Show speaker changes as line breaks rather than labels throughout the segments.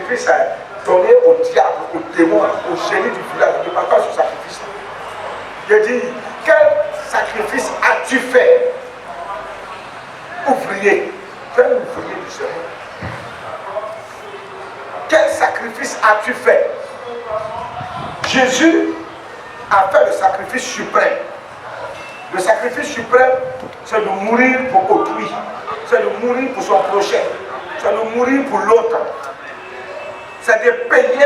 sacrifice donné au diable, au démon, au génie du village. Je ne parle pas de ce sacrifice. Je dis, quel sacrifice as-tu fait? Ouvrier. Tu es un ouvrier du Seigneur. Quel sacrifice as-tu fait? Jésus a fait le sacrifice suprême. Le sacrifice suprême, c'est de mourir pour autrui. C'est de mourir pour son prochain. C'est de mourir pour l'autre. C'est de payer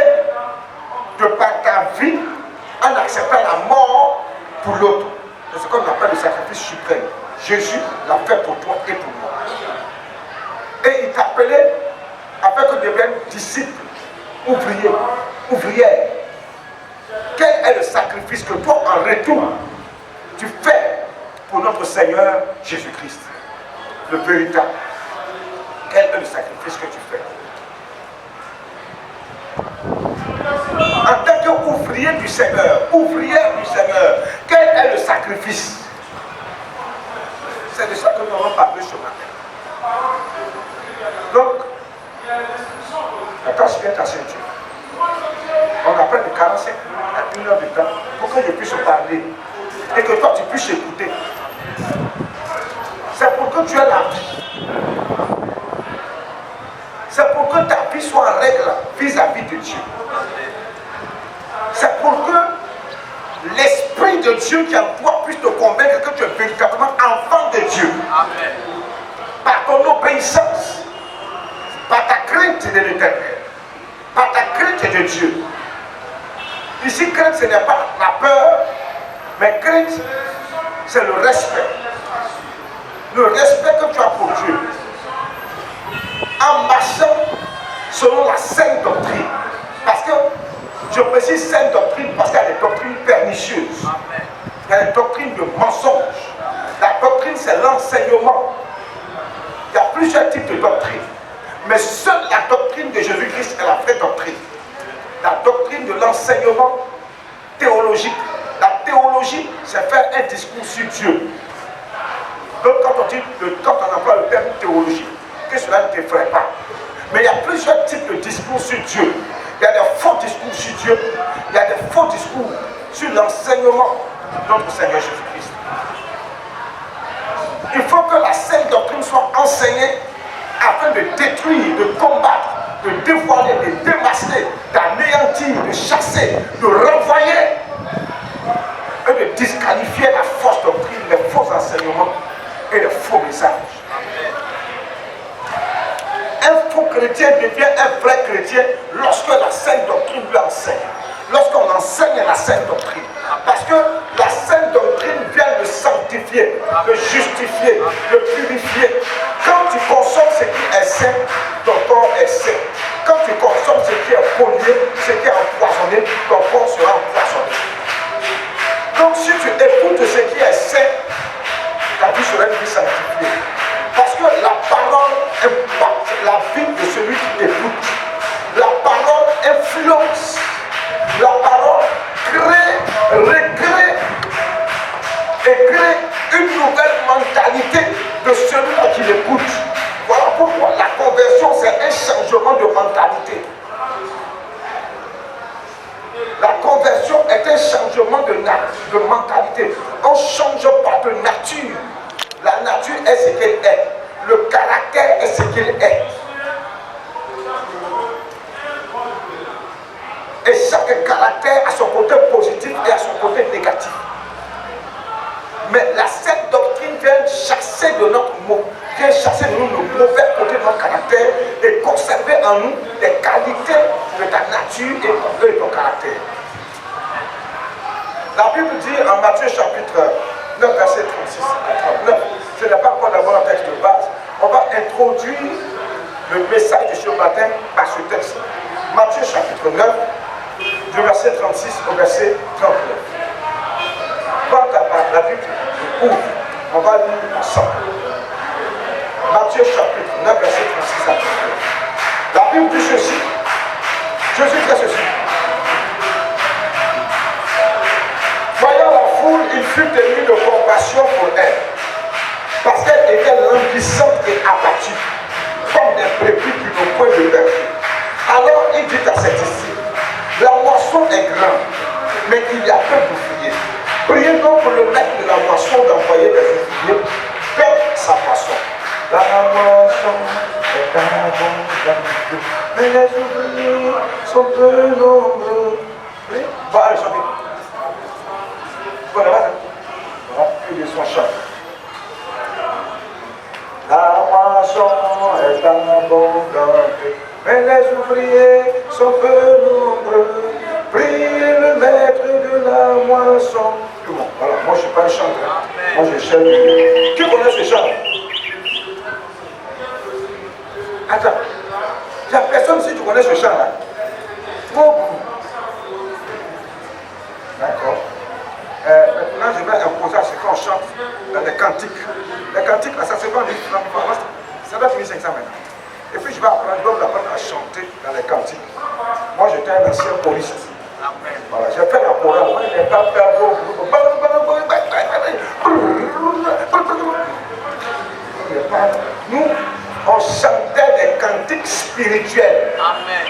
de par ta vie en acceptant la mort pour l'autre. C'est ce qu'on appelle le sacrifice suprême. Jésus l'a fait pour toi et pour moi. Et il t'appelait afin que tu deviennes disciple, ouvrier, ouvrière. Quel est le sacrifice que toi, en retour, tu fais pour notre Seigneur Jésus-Christ? Le véritable. Quel est le sacrifice que tu fais? En tant qu'ouvrier du Seigneur, ouvrière du Seigneur, quel est le sacrifice? C'est de ça que nous allons parler ce matin. Donc, attache bien ta ceinture. On a près de 45 à 1 heure de temps pour que je puisse parler et que toi tu puisses écouter. C'est pour que tu aies la vie. C'est pour que ta vie soit en règle vis-à-vis de Dieu. C'est pour que l'Esprit de Dieu qui est en toi puisse te convaincre que tu es véritablement enfant de Dieu. Amen. Par ton obéissance, par ta crainte de l'Éternel, par ta crainte de Dieu. Ici, crainte, ce n'est pas la peur, mais crainte, c'est le respect. Le respect que tu as pour Dieu. En marchant selon la sainte doctrine. Parce que, je précise sainte doctrine parce qu'il y a des doctrines pernicieuses. Il y a des doctrines de mensonges. La doctrine, c'est l'enseignement. Il y a plusieurs types de doctrines. Mais seule la doctrine de Jésus-Christ est la vraie doctrine. La doctrine de l'enseignement théologique. La théologie, c'est faire un discours sur Dieu. Donc quand on emploie le terme théologie, que cela ne t'effraie pas. Mais il y a plusieurs types de discours sur Dieu. Il y a des faux discours sur Dieu. Il y a des faux discours sur l'enseignement de notre Seigneur Jésus-Christ. Il faut que la sainte doctrine soit enseignée afin de détruire, de combattre, de dévoiler, de démasquer, d'anéantir, de chasser, de renvoyer et de disqualifier la fausse doctrine, les faux enseignements et les faux messages. Un faux chrétien devient un vrai chrétien lorsque la sainte doctrine lui enseigne. Lorsqu'on enseigne la sainte doctrine. Parce que la sainte doctrine vient le sanctifier, le justifier, le purifier. Quand tu consommes ce qui est sain, ton corps est sain. Quand tu consommes ce qui est pollué, ce qui est empoisonné, ton corps sera empoisonné. Donc si tu écoutes ce qui est sain, ta vie sera une vie sanctifiée. Parce que la parole impacte la vie de celui qui écoute. La parole influence. La parole crée, recrée et crée une nouvelle mentalité de celui qui l'écoute. Voilà pourquoi la conversion, c'est un changement de mentalité. La conversion est un changement de mentalité. On ne change pas de nature. La nature est ce qu'elle est. Le caractère est ce qu'il est. Et chaque caractère a son côté positif et a son côté négatif. Mais la sainte doctrine vient chasser de notre mot, vient chasser de nous le mauvais côté de notre caractère et conserver en nous les qualités de ta nature et de ton caractère. La Bible dit en Matthieu chapitre 9, verset 36 à 39, ce n'est pas encore d'abord un texte de base, on va introduire le message de ce matin par ce texte. Matthieu chapitre 9, du verset 36 au verset 39. Prends la Bible, ouvre, on va lire ensemble. Matthieu chapitre 9, verset 36 à 39. La Bible dit ceci. Jésus dit ceci. Voyant la foule, il fut ému de compassion pour elle, parce qu'elle était languissante et abattue, comme des brebis qui n'ont point de berger. Alors mais les ouvriers sont peu nombreux. Oui, bon, allez, chantez. Bon, là-bas, voilà, que les sons chantent. La moisson est abondante, mais les ouvriers sont peu nombreux. Priez le maître de la moisson. Tout le monde, voilà, moi je ne suis pas un chanteur. Moi je chante. Qui connaît ce chant? Attends, il n'y a personne si tu connais ce chant là. Beaucoup. D'accord. Maintenant, je vais imposer à ce qu'on chante dans les cantiques. Les cantiques, là, ça se vend ça doit finir 500 maintenant. Et puis, je vais apprendre à chanter dans les cantiques. Moi, j'étais un ancien choriste. Voilà, j'ai fait la chorale. Moi, je n'ai pas fait nous, on chantait des cantiques spirituels. Amen.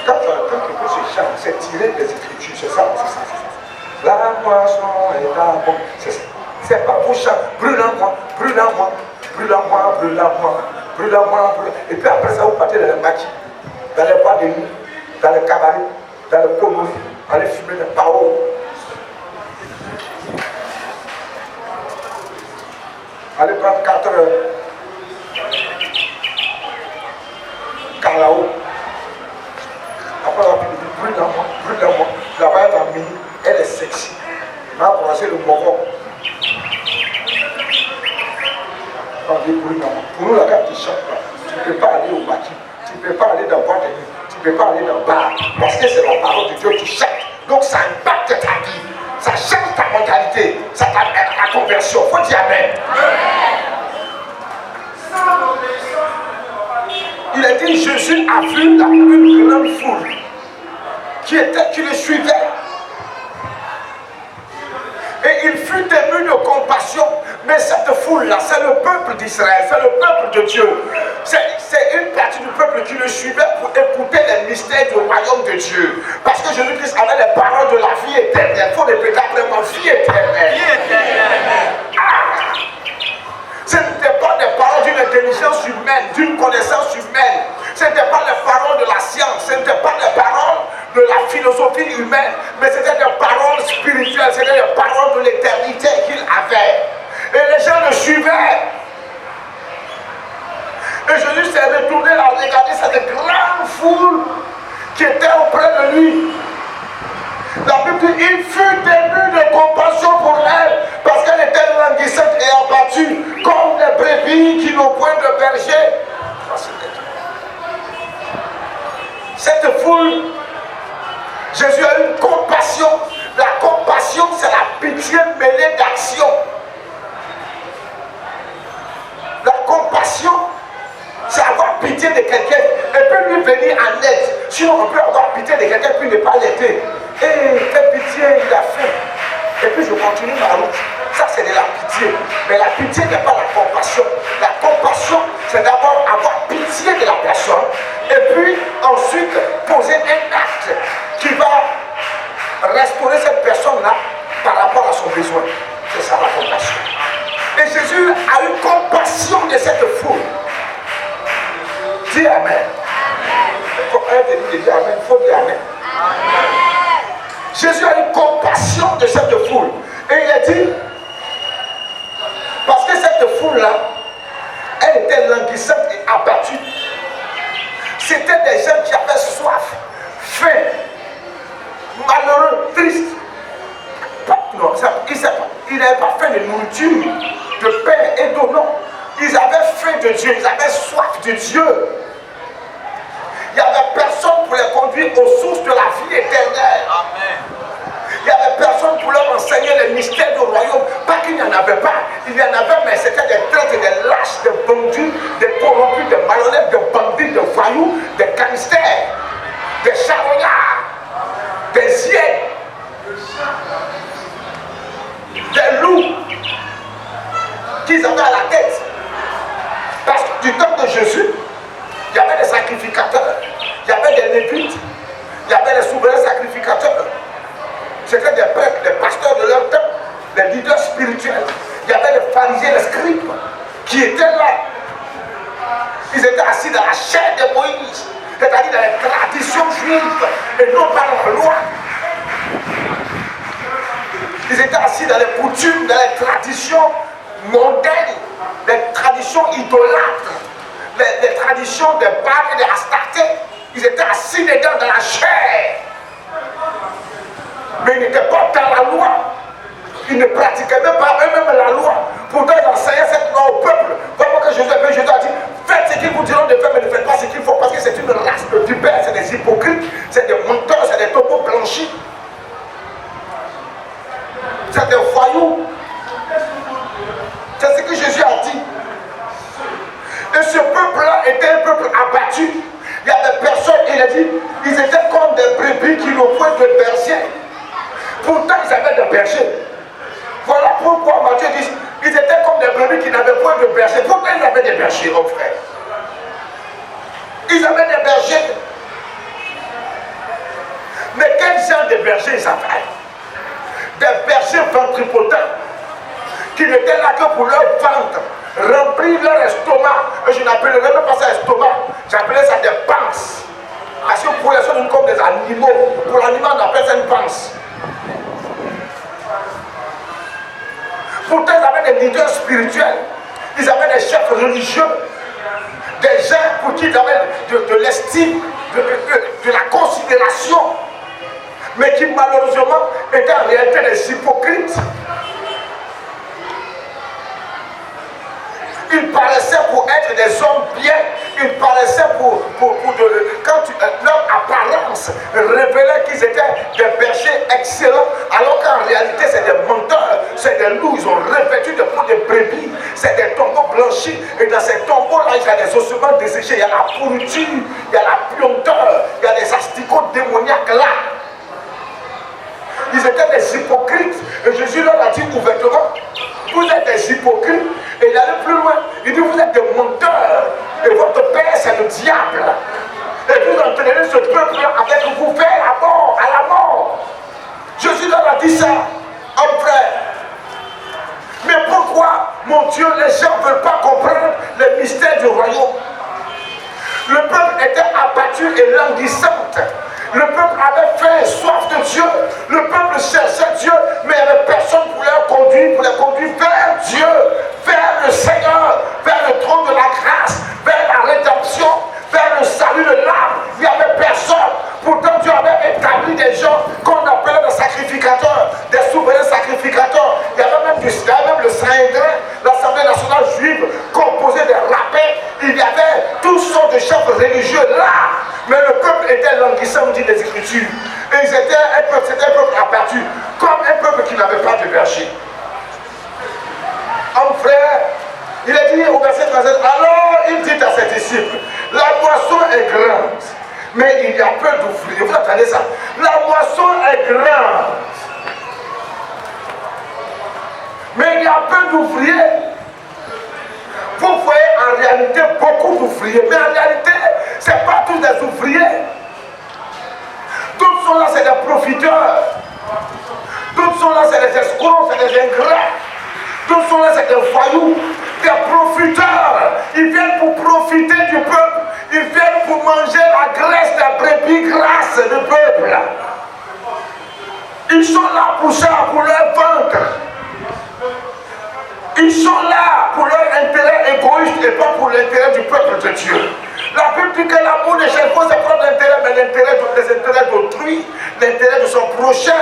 Quand tu entends que ce chant, c'est tiré des Écritures, c'est ça. La moisson est à bon. C'est pas pour chanter. Brûle-en-moi, brûle-en-moi, brûle-en-moi, brûle-en-moi, brûle-en-moi, brûle. Et puis après ça, vous partez dans les maquis, dans les bois de nuit, dans les cabarets, dans les communes, allez fumer des paroles. Allez prendre 4 heures. Calao. Après, on va dire brûle-en-moi, brûle-en-moi. Là-bas, elle a mis, elle est sexy. On a commencé le moron. On dit brûle-en-moi. Pour nous, la carte qui chante, tu ne peux pas aller au maquis, tu ne peux pas aller dans le bois de nuit, tu ne peux pas aller dans le bar, parce que c'est la parole de Dieu qui chante. Donc ça impacte ta vie, ça change ta mentalité, ça t'amène à la conversion. Il faut dire Amen. Il a dit Jésus a vu une grande foule qui le suivait. Et il fut ému de compassion. Mais cette foule-là, c'est le peuple d'Israël, c'est le peuple de Dieu. C'est une partie du peuple qui le suivait pour écouter les mystères du royaume de Dieu. Parce que Jésus-Christ avait les paroles de la vie éternelle. Il faut répéter après moi, vie éternelle. Vie éternelle. Ah. Ce n'était pas des paroles d'une intelligence humaine, d'une connaissance humaine. Ce n'était pas les paroles de la science, ce n'était pas les paroles de la philosophie humaine, mais c'était des paroles spirituelles, c'était des paroles de l'éternité qu'il avait. Et les gens le suivaient. Et Jésus s'est retourné à regarder cette grande foule qui était auprès de lui. La Bible dit, il fut ému de compassion pour elle, parce qu'elle était languissante et abattue, comme des brebis qui n'ont point de berger. Cette foule, Jésus a eu compassion. La compassion, c'est la pitié mêlée d'action. La compassion, c'est avoir pitié de quelqu'un et puis lui venir en aide. Sinon, on peut avoir pitié de quelqu'un puis ne pas l'aider. Fais pitié, il a faim. Et puis je continue ma route. Ça, c'est de la pitié. Mais la pitié n'est pas la compassion. La compassion, c'est d'abord avoir pitié de la personne et puis ensuite poser un acte qui va restaurer cette personne-là par rapport à son besoin. C'est ça la compassion. Et Jésus a eu compassion de cette foule. Dis Amen. Il faut dire Amen. Il faut dire Amen. Jésus a eu compassion de cette foule. Et il a dit, parce que cette foule-là, elle était languissante et abattue. C'était des gens qui avaient soif, faim, malheureux, tristes. Non, ils n'avaient pas faim de nourriture, de pain et d'eau, non. Ils avaient faim de Dieu, ils avaient soif de Dieu. Il n'y avait personne pour les conduire aux sources de la vie éternelle. Amen. Il n'y avait personne pour leur enseigner les mystères du royaume. Pas qu'il n'y en avait pas. Il y en avait, mais c'était des traites, des lâches, des bandits, des corrompus, des malhonnêtes, des bandits, des voyous, des gangsters, des charognards, des hyènes, des loups qu'ils avaient à la tête. Parce que du temps de Jésus, il y avait des sacrificateurs, il y avait des lévites, il y avait des souverains sacrificateurs. C'était des prêtres, des pasteurs de leur temps, des leaders spirituels. Il y avait les pharisiens, les scribes qui étaient là. Ils étaient assis dans la chair de Moïse. c'est-à-dire dans les traditions juives et non pas dans la loi. Ils étaient assis dans les coutumes, dans les traditions mondaines, les traditions idolâtres, les traditions des Baals et des Astartés. Ils étaient assis dedans dans la chair. Mais ils n'étaient pas dans la loi. Ils ne pratiquaient même pas eux-mêmes la loi. Pourtant, ils enseignaient cette loi au peuple. Vraiment que Jésus a dit, faites ce qu'ils vous diront de faire, mais ne faites pas ce qu'il faut, parce que c'est une race de vipères, c'est des hypocrites, c'est des menteurs, c'est des taureaux blanchis. C'est des voyous. C'est ce que Jésus a dit. Et ce peuple-là était un peuple abattu. Il y a des personnes, il a dit, ils étaient comme des brebis qui n'ont point de berger. Pourtant, ils avaient des bergers. Voilà pourquoi Matthieu dit, ils étaient comme des brebis qui n'avaient point de berger. Pourquoi ils avaient des bergers, mon frère? Ils avaient des bergers. Mais quel genre de bergers ils avaient? Des bergers ventripotents qui n'étaient là que pour leur ventre, remplir leur estomac. Et je n'appellerais même pas ça estomac, j'appelais ça des panses. Parce que pour les gens, nous sommes comme des animaux. Pour l'animal, on appelle ça une panse. Pourtant, ils avaient des leaders spirituels, ils avaient des chefs religieux, des gens pour qui ils avaient de l'estime, de la considération, mais qui malheureusement étaient en réalité des hypocrites. Ils paraissaient pour être des hommes bien, ils paraissaient leur apparence révélait qu'ils étaient des bergers excellents, alors qu'en réalité c'est des menteurs, c'est des loups, ils ont revêtu de peau de brebis, c'est des tombeaux blanchis, et dans ces tombeaux-là, il y a des ossements desséchés, il y a la pourriture, il y a la puanteur, il y a des asticots démoniaques là. Ils étaient des hypocrites, et Jésus leur a dit ouvertement, vous êtes des hypocrites. Et il allait plus loin, il dit vous êtes des menteurs, et votre père c'est le diable, et vous entraînez ce peuple avec vous vers la mort, à la mort. Jésus leur a dit ça, homme frère. Mais pourquoi, mon Dieu, les gens ne veulent pas comprendre les mystères du royaume? Le peuple était abattu et languissant. Le peuple avait faim et soif de Dieu. Le peuple cherchait Dieu, mais il n'y avait personne pour les conduire vers Dieu, vers le Seigneur, vers le trône de la grâce, vers la rédemption, vers le salut de l'âme. Il n'y avait personne. Pourtant, Dieu avait établi des gens qu'on appelait des sacrificateurs, des souverains sacrificateurs. Il y avait même le Sanhédrin, l'Assemblée nationale juive, composée de rabbins. Il y avait toutes sortes de chefs religieux là. Mais le peuple était languissant, dit les Écritures. Et ils étaient c'était un peuple abattu, comme un peuple qui n'avait pas de berger. Un frère, il a dit au verset 37, alors il dit à ses disciples, la moisson est grande, mais il y a peu d'ouvriers. Vous entendez ça? La moisson est grande, mais il y a peu d'ouvriers. Vous voyez en réalité beaucoup d'ouvriers, mais en réalité, ce n'est pas tous des ouvriers. D'autres sont là, c'est des profiteurs. D'autres sont là, c'est des escrocs, c'est des ingrats. D'autres sont là, c'est des voyous, des profiteurs. Ils viennent pour profiter du peuple. Ils viennent pour manger la graisse des brebis grasses du peuple. Ils sont là pour ça, pour leur ventre. Ils sont là pour leur intérêt égoïste et pas pour l'intérêt du peuple de Dieu. La Bible dit que l'amour ne cherche pas ses propres intérêts, mais l'intérêt des intérêts d'autrui, l'intérêt de son prochain.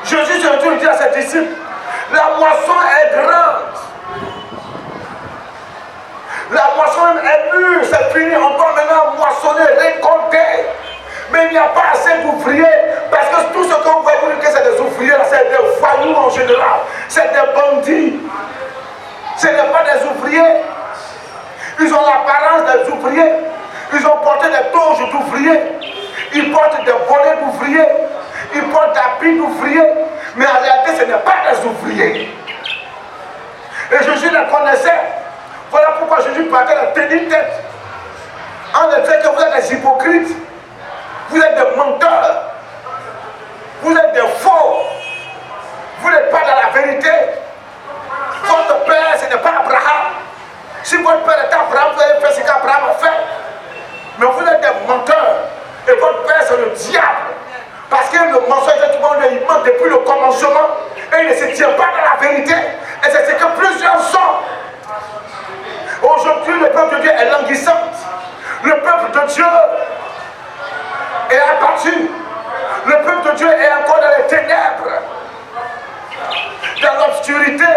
Jésus s'est retourné dit à ses disciples, la moisson est grande. La moisson est mûre, c'est fini, on doit maintenant moissonner, récolter. Mais il n'y a pas assez d'ouvriers, parce que tout ce qu'on voit vous dire que c'est des ouvriers, c'est des voyous en général, c'est des bandits. Ce n'est pas des ouvriers. Ils ont l'apparence des ouvriers. Ils ont porté des toges d'ouvriers. Ils portent des bonnets d'ouvriers. Ils portent des habits d'ouvriers. Mais en réalité, ce n'est pas des ouvriers. Et Jésus les connaissait. Voilà pourquoi Jésus partait la tenir tête. En disant que vous êtes des hypocrites. Vous êtes des menteurs. Vous êtes des faux. Vous n'êtes pas dans la vérité. Votre père, ce n'est pas Abraham. Si votre père est Abraham, vous allez faire ce qu'Abraham a fait. Mais vous êtes des menteurs. Et votre père, c'est le diable. Parce que le mensonge, il ment depuis le commencement. Et il ne se tient pas dans la vérité. Et c'est ce que plusieurs sont. Aujourd'hui, le peuple de Dieu est languissant. Le peuple de Dieu est abattu. Le peuple de Dieu est encore dans les ténèbres, dans l'obscurité.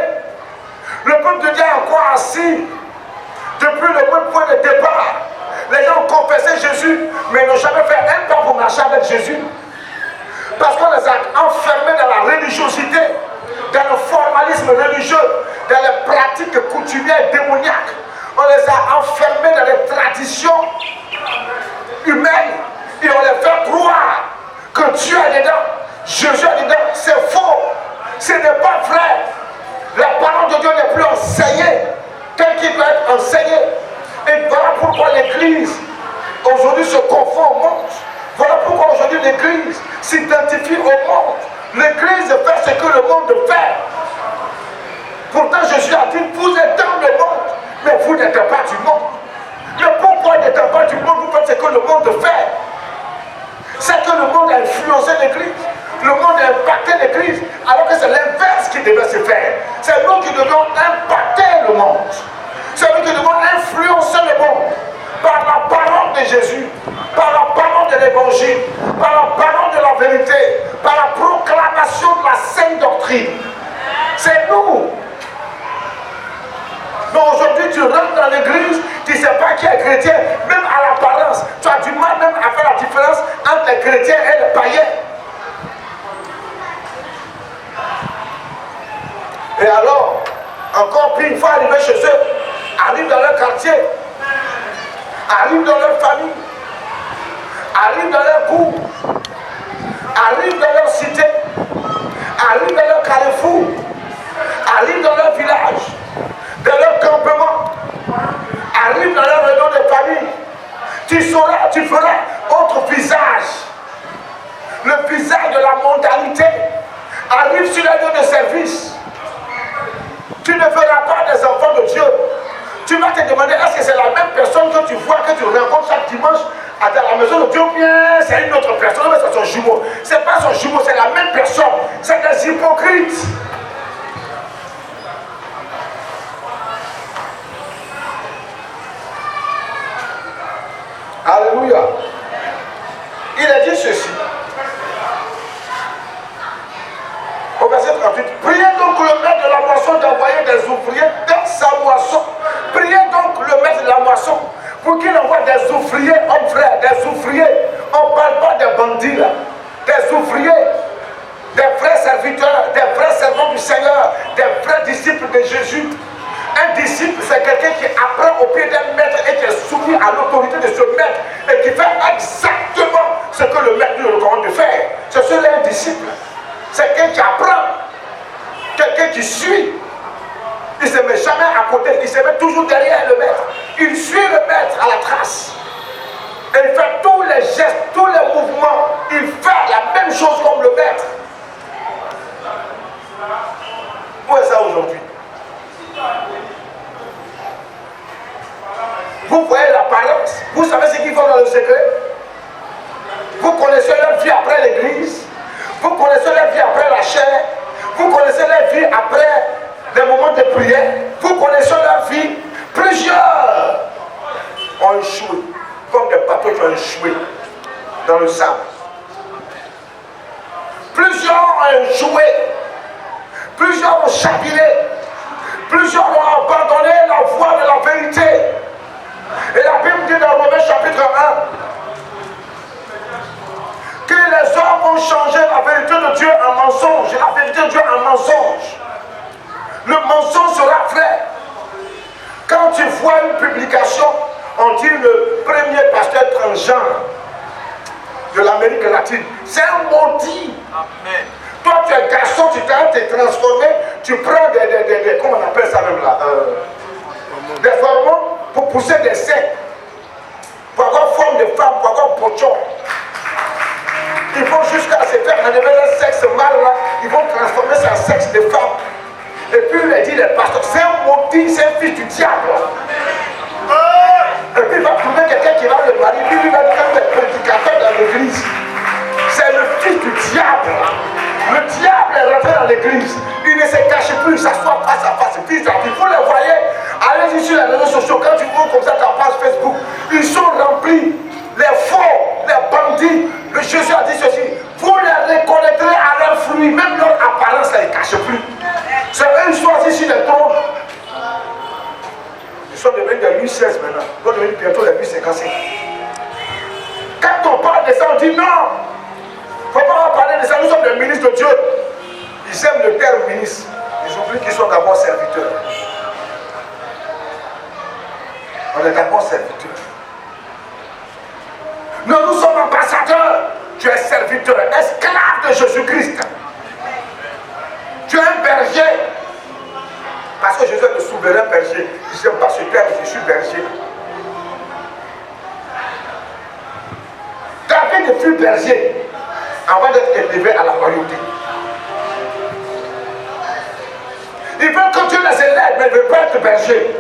Le peuple de Dieu est encore assis depuis le même point de départ. Les gens ont confessé Jésus, mais ils n'ont jamais fait un pas pour marcher avec Jésus. Parce qu'on les a enfermés dans la religiosité, dans le formalisme religieux, dans les pratiques coutumières démoniaques. On les a enfermés dans les traditions humaines et on les fait croire que Dieu est dedans, Jésus est dedans. C'est faux, ce n'est pas vrai. La parole de Dieu n'est plus enseignée tel qu'il doit être enseigné. Et voilà pourquoi l'Église aujourd'hui se confond au monde. Voilà pourquoi aujourd'hui l'Église s'identifie au monde. L'Église fait ce que le monde fait. Pourtant Jésus a dit, vous êtes dans le monde, mais vous n'êtes pas du monde. Mais pourquoi n'êtes pas du monde, vous faites ce que le monde fait? C'est que le monde a influencé l'Église. Le monde a impacté l'Église, alors que c'est l'inverse qui devait se faire. C'est nous qui devons impacter le monde. C'est nous qui devons influencer le monde par la parole de Jésus, par la parole de l'Évangile, par la parole de la vérité, par la proclamation de la sainte doctrine. C'est nous. Donc aujourd'hui, tu rentres dans l'église, tu ne sais pas qui est chrétien, même à l'apparence. Tu as du mal même à faire la différence entre les chrétiens et les païens. Et alors, encore plus, une fois arriver chez eux, arrive dans leur quartier, arrive dans leur famille, arrive dans leur cour, arrive dans leur cité, arrive dans leur carrefour, arrive dans leur village, dans leur campement, arrive dans leur réunion de famille. Tu feras autre visage, le visage de la mondialité. Arrive sur la lieu de service. Tu ne feras pas des enfants de Dieu. Tu vas te demander, est-ce que c'est la même personne que tu vois, que tu rencontres chaque dimanche à la maison de Dieu, ou bien c'est une autre personne, mais c'est son jumeau. C'est pas son jumeau, c'est la même personne. C'est des hypocrites. Alléluia. Il a dit ceci. Au verset 38, priez donc le maître de la moisson d'envoyer des ouvriers dans sa moisson. Priez donc le maître de la moisson pour qu'il envoie des ouvriers, hommes frères, des ouvriers. On ne parle pas des bandits là. Des ouvriers, des vrais serviteurs, des vrais servants du Seigneur, des vrais disciples de Jésus. Un disciple, c'est quelqu'un qui apprend au pied d'un maître et qui est soumis à l'autorité de ce maître et qui fait exactement ce que le maître lui recommande de faire. C'est cela un disciple. C'est quelqu'un qui apprend, quelqu'un qui suit. Il ne se met jamais à côté, il se met toujours derrière le maître. Il suit le maître à la trace. Et il fait tous les gestes, tous les mouvements. Il fait la même chose comme le maître. Où est ça aujourd'hui? Vous voyez l'apparence. Vous savez ce qu'ils font dans le secret? Vous connaissez leur vie après l'église. Vous connaissez leur vie après la chair. Vous connaissez leur vie après des moments de prière. Vous connaissez leur vie. Plusieurs ont échoué. Comme des bateaux qui ont échoué dans le sable. Plusieurs ont échoué. Plusieurs ont chaviré. Plusieurs ont abandonné la voie de la vérité. Et la Bible dit dans Romains chapitre 1 que les hommes vont changer la vérité de Dieu en mensonge, la vérité de Dieu en mensonge. Le mensonge sera vrai. Quand tu vois une publication, on dit le premier pasteur transgenre de l'Amérique latine, c'est un maudit. Amen. Toi tu es garçon, tu t'es transformé, tu prends des comment on appelle ça même là, des hormones pour pousser des seins, pour avoir forme de femme, pour avoir pochon. Ils vont jusqu'à se faire enlever un sexe mâle là, ils vont transformer ça en sexe de femme. Et puis il a dit les pasteurs, c'est un maudit, c'est un fils du diable. mari, lui va être un prédicateur dans l'église. C'est le fils du diable. Le diable est rentré dans l'église. Il ne se cache plus, il s'assoit face à face. Vous les voyez, allez-y sur les réseaux sociaux, quand tu ouvres comme ça ta page Facebook, ils sont remplis. Les faux, les bandits. Le Jésus a dit ceci. Vous les reconnaîtrez à leurs fruits, même leur apparence ne les cache plus. C'est eux qui sont assis sur les trônes. Ils sont devenus des Louis XVI maintenant. Ils vont devenir bientôt les Louis XVI. Quand on parle de ça, on dit non. Il ne faut pas parler de ça. Nous sommes des ministres de Dieu. Ils aiment le terme ministre. Ils oublient qu'ils sont d'abord serviteurs. On est d'abord serviteurs. Nous sommes ambassadeurs. Tu es serviteur, esclave de Jésus-Christ. Tu es un berger. Parce que Jésus est le souverain berger. Je n'aime pas ce terme, je suis berger. David fut berger avant d'être élevé à la royauté. Il veut que Dieu les élève, mais il ne veut pas être berger.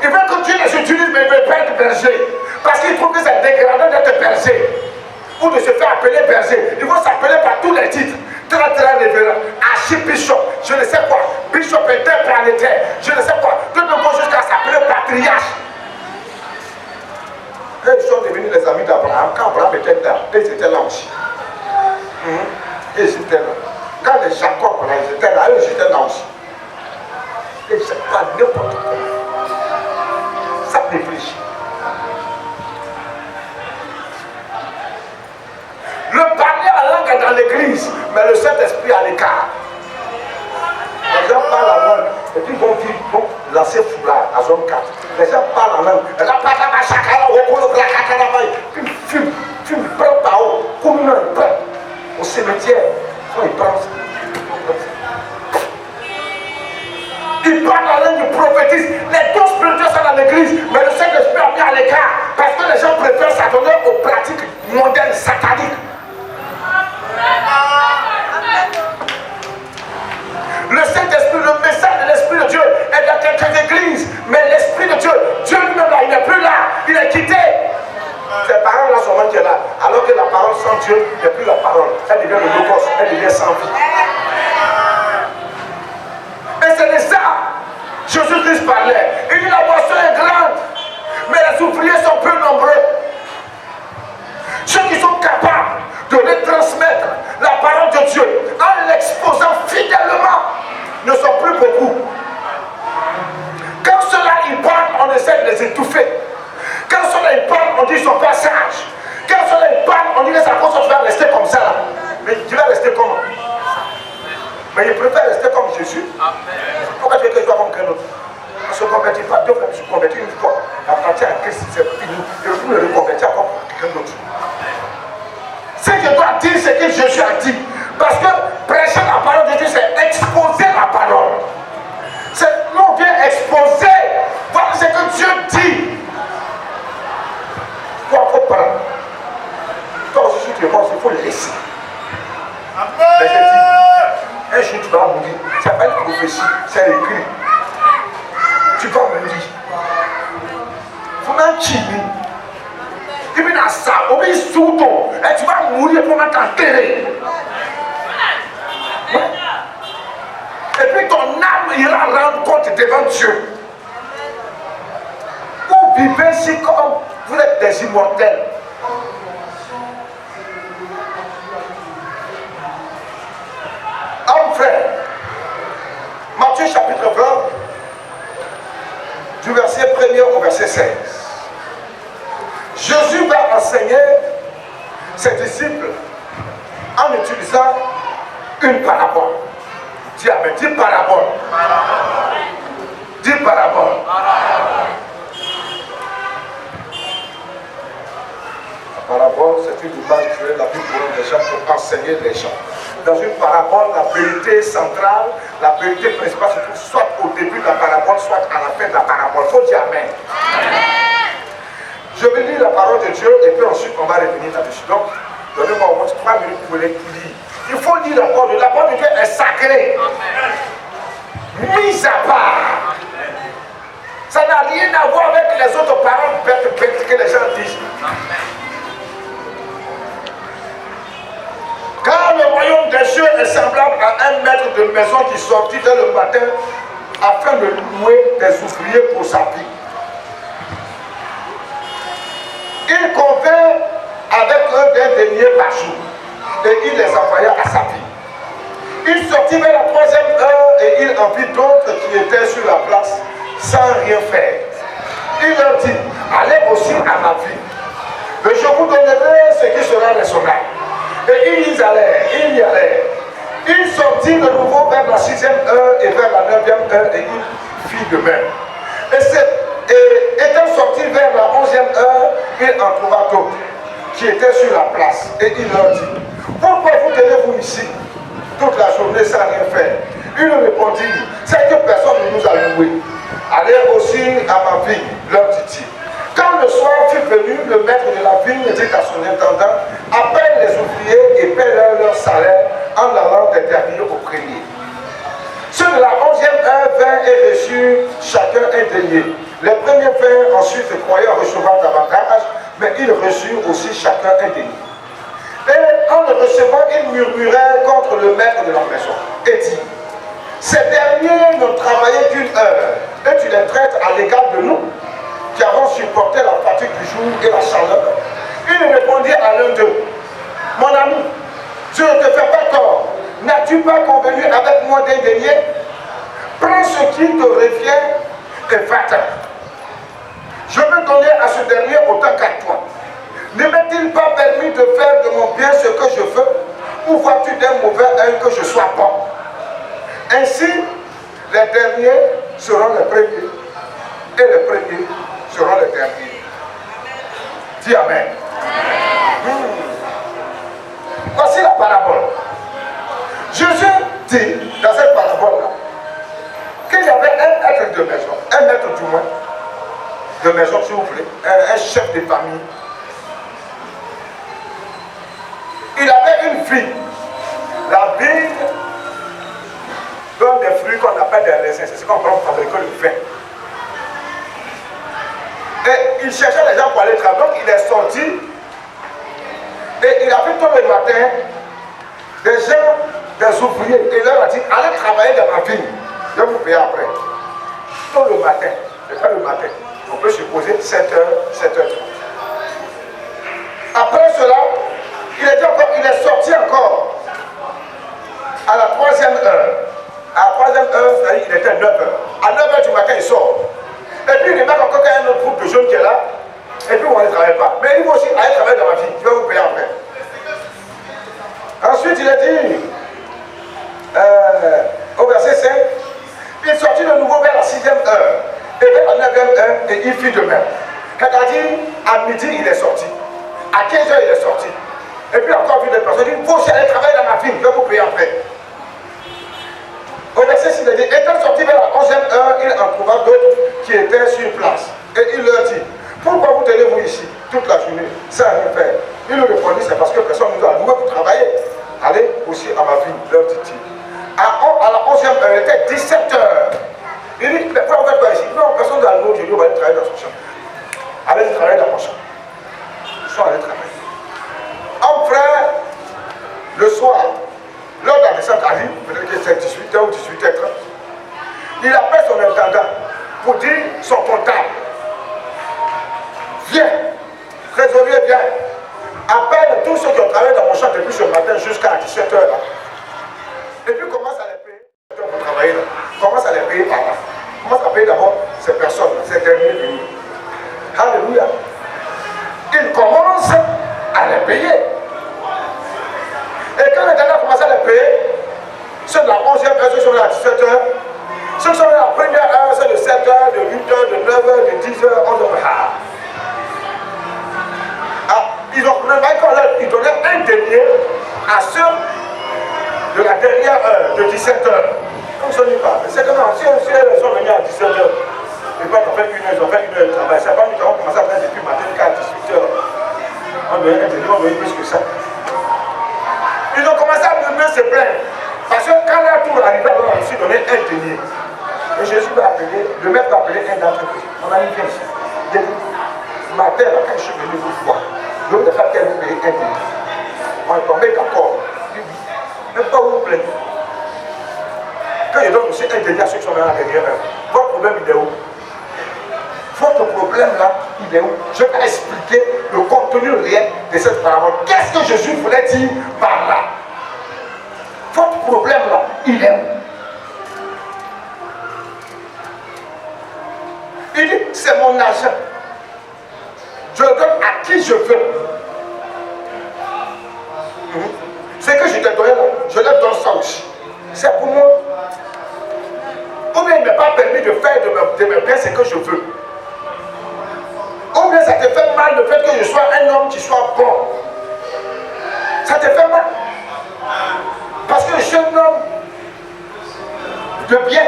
Il veut que Dieu les utilise, mais il ne veut pas être berger. Parce qu'il trouve que c'est dégradant d'être berger. Ou de se faire appeler berger. Il faut s'appeler par tous les titres. Très très révérend. Archibishop, je ne sais quoi. Bishop interplanétaire, je ne sais quoi. Tout le monde jusqu'à s'appeler patriarche. Et ils sont devenus les amis d'Abraham. Quand Abraham était là, ils étaient là aussi. Ils étaient là. Quand les Jacob, là, ils étaient là, eux, ils étaient là aussi. Et c'est pas n'importe quoi. Ça réfléchit. Le parler en langue est dans l'église, mais le Saint-Esprit à l'écart. Les gens parlent en langue, et puis ils vont lancer foulard à zone 4. Les gens parlent en langue. Puis ils fument, ils prennent par haut. Comme ils prennent au cimetière. Ils prennent. Ils parlent en langue, ils prophétisent. Les dons spirituels sont dans l'église, mais le Saint-Esprit a mis à l'écart. Parce que les gens préfèrent s'adonner aux pratiques mondaines, sataniques. Le Saint-Esprit, le message de l'Esprit de Dieu est dans quelques églises, mais l'Esprit de Dieu, Dieu lui-même là, il n'est plus là, il est quitté. Ces paroles-là sont qui est là, alors que la parole sans Dieu n'est plus la parole, elle devient le logos, elle devient sans vie. Et c'est de ça Jésus-Christ parlait. Il dit la boisson est grande, mais les ouvriers sont peu nombreux. Ceux qui sont capables de retransmettre la parole de Dieu en l'exposant fidèlement ne sont plus beaucoup. Quand ceux-là ils parlent, on essaie de les étouffer. Quand ceux-là ils parlent, on dit qu'ils ne sont pas sages. Quand ceux-là ils parlent, on dit que c'est à cause que tu vas rester comme ça. Mais tu vas rester comment? Mais il préfère rester comme Jésus. Pourquoi tu veux que je sois comme quelqu'un d'autre? On ne se convertit pas deux fois, je me suis converti une fois. Après, à Christ, c'est fini. Je ne veux me reconvertir encore pour quelqu'un d'autre. Ce que je dois dire, c'est que Jésus a dit. Parce que prêcher la parole de Dieu, c'est exposer la parole. Nous, on vient exposer. Voilà ce que Dieu dit. Toi, il faut prendre. Toi aussi, tu es mort, il faut le laisser. Mais j'ai dit, un jour tu vas mourir. Ce n'est pas une prophétie, c'est écrit. Tu vas mourir. Il faut même chiner. Et puis dans ça, on va sous ton. Et tu vas mourir pour t'enterrer. Ouais. Et puis ton âme ira rendre compte devant Dieu. Vous vivez ici comme vous êtes des immortels. Homme frère, Matthieu chapitre 20, du verset 1er au verset 16. Jésus va enseigner ses disciples en utilisant une parabole. Dis Amen, dis parabole. Dis parabole. La parabole, c'est une image créée la Bible pour les gens, pour enseigner les gens. Dans une parabole, la vérité centrale, la vérité principale se trouve soit au début de la parabole, soit à la fin de la parabole. Il faut dire Amen. Je vais lire la parole de Dieu et puis ensuite on va revenir là-dessus. Donc, donnez-moi au moins 3 minutes pour les lire. Il faut lire la parole de Dieu. La parole de Dieu est sacrée. Mise à part. Ça n'a rien à voir avec les autres paroles est semblable à un maître de maison qui sortit dès le matin afin de louer des ouvriers pour sa vie. Il convint avec eux d'un denier par jour et il les envoya à sa vie. Il sortit vers la 3e heure et il en vit d'autres qui étaient sur la place sans rien faire. Il leur dit, allez aussi à ma vie, et je vous donnerai ce qui sera raisonnable. Et ils y allèrent. Il sortit de nouveau vers la 6e heure et vers la 9e heure et il fit de même. Et étant sorti vers la 11e heure, il en trouva d'autres qui étaient sur la place. Et il leur dit, pourquoi vous tenez-vous ici toute la journée sans rien faire? Il répondit, c'est que personne ne nous a loués. Allez aussi à ma vie, leur dit-il. Quand le soir fut venu, le maître de la vigne dit à son intendant, appelle les ouvriers et paie-leur leur salaire en allant des derniers aux premiers. Ceux de la 11e heure vinrent et reçurent chacun un denier. Les premiers vinrent ensuite croyant recevoir davantage, mais ils reçurent aussi chacun un denier. Et en le recevant, ils murmuraient contre le maître de la maison et dit, ces derniers n'ont travaillé qu'une heure, et tu les traites à l'égal de nous, qui avons supporté la fatigue du jour et la chaleur. Il répondit à l'un d'eux, mon ami, je ne te fais pas tort, n'as-tu pas convenu avec moi d'un denier? Prends ce qui te revient et va-t'en. Je veux donner à ce dernier autant qu'à toi. Ne m'est-il pas permis de faire de mon bien ce que je veux, ou vois-tu d'un mauvais œil que je sois bon? Ainsi, les derniers seront les premiers, et les premiers seront les derniers. Dis Amen. Voici la parabole. Jésus dit dans cette parabole-là qu'il y avait un maître de maison, un maître du moins de maison, s'il vous plaît, un chef de famille. Il avait une vigne. La vigne donne des fruits qu'on appelle des raisins. C'est ce qu'on prend pour fabriquer le vin. Et il cherchait les gens pour aller travailler. Donc il est sorti. Et il a vu tôt le matin des gens, des ouvriers. Et il leur a dit, allez travailler dans ma vigne. Je vais vous payer après. Tôt le matin. C'est pas le matin. On peut supposer 7h, 7h30. Après cela, il est sorti encore à la 3e heure. À la 3e heure, c'est-à-dire il était 9h. À 9h du matin, il sort. Et puis il remarque encore qu'il y a un autre groupe de jeunes qui est là. Et puis on ne travaille pas. Mais il dit aussi, allez travailler dans ma vie. Je vais vous payer après. Ensuite, il a dit, au verset 5, il est sorti de nouveau vers la 6e heure. Et vers la 9e heure, et il fit de même. C'est-à-dire, à midi, il est sorti. À 15h, il est sorti. Et puis encore vu des personnes, il dit, vous aussi allez travailler dans ma vie, je vais vous payer après. Au verset 6, il dit, étant sorti vers la 11e heure, il en trouva d'autres qui étaient sur place. Et il leur dit, pourquoi vous tenez-vous ici toute la journée sans rien faire? Il leur répondit, c'est parce que personne ne nous a loué pour travailler. Allez aussi à ma vie, leur dit-il. À la 11e heure, il était 17h. Il dit, mais pourquoi vous faites pas ici? Non, personne ne nous a loué, aujourd'hui, on va aller travailler dans son champ. Allez travailler dans mon champ. Ils sont allés travailler. Un frère, le soir, lors de la descente à Lille, peut-être que c'est 18h ou 18h30, il appelle son intendant pour dire son comptable. Viens, trésorier, viens. Appelle tous ceux qui ont travaillé dans mon champ depuis ce matin jusqu'à 17h là. Et puis commence à les payer pour travailler là. Commence à les payer par là. Commence à payer d'abord ces personnes, ces derniers venus. Alléluia. Il commence à les payer. Et quand les derniers commencent à les payer, ceux de la 11e heure, ceux qui sont là à 17h, ceux qui sont là à la première heure, ceux de 7h, de 8h, de 9h, de 10h, 11h. Ils ont remarqué qu'ils donnaient un denier à ceux de la dernière heure, de 17h. Comme ça, on dit pas. C'est comme si ils sont venus à 17h, et pas ils ont fait une heure de travail. C'est pas nous qui avons commencé à faire depuis matin jusqu'à 18h. On doit un denier, on doit plus que ça. Ils ont commencé à murmurer se plaindre. Parce que quand la tour arrivait, on a aussi donné un denier. Et Jésus va appeler, le maître va appeler un d'entre eux. On a mis 15. Il a dit, matin, quand je suis venu vous voir, je vais faire qu'elle vous paye un denier. On est tombé d'accord. Mais pas vous plaît. Quand je donne aussi un délit à ceux qui sont là derrière, votre problème il est où? Votre problème là, il est où? Je vais expliquer le contenu réel de cette parabole. Qu'est-ce que Jésus voulait dire par là? Votre problème là, il est où? Il dit, c'est mon argent. Je le donne à qui je veux. Ce que je te donne là, je leur donne ça aussi. C'est pour moi. Ou bien il ne m'a pas permis de faire de mes biens ce que je veux. Ou bien ça te fait mal le fait que je sois un homme qui soit bon. Ça te fait mal. Parce que je suis un homme de bien.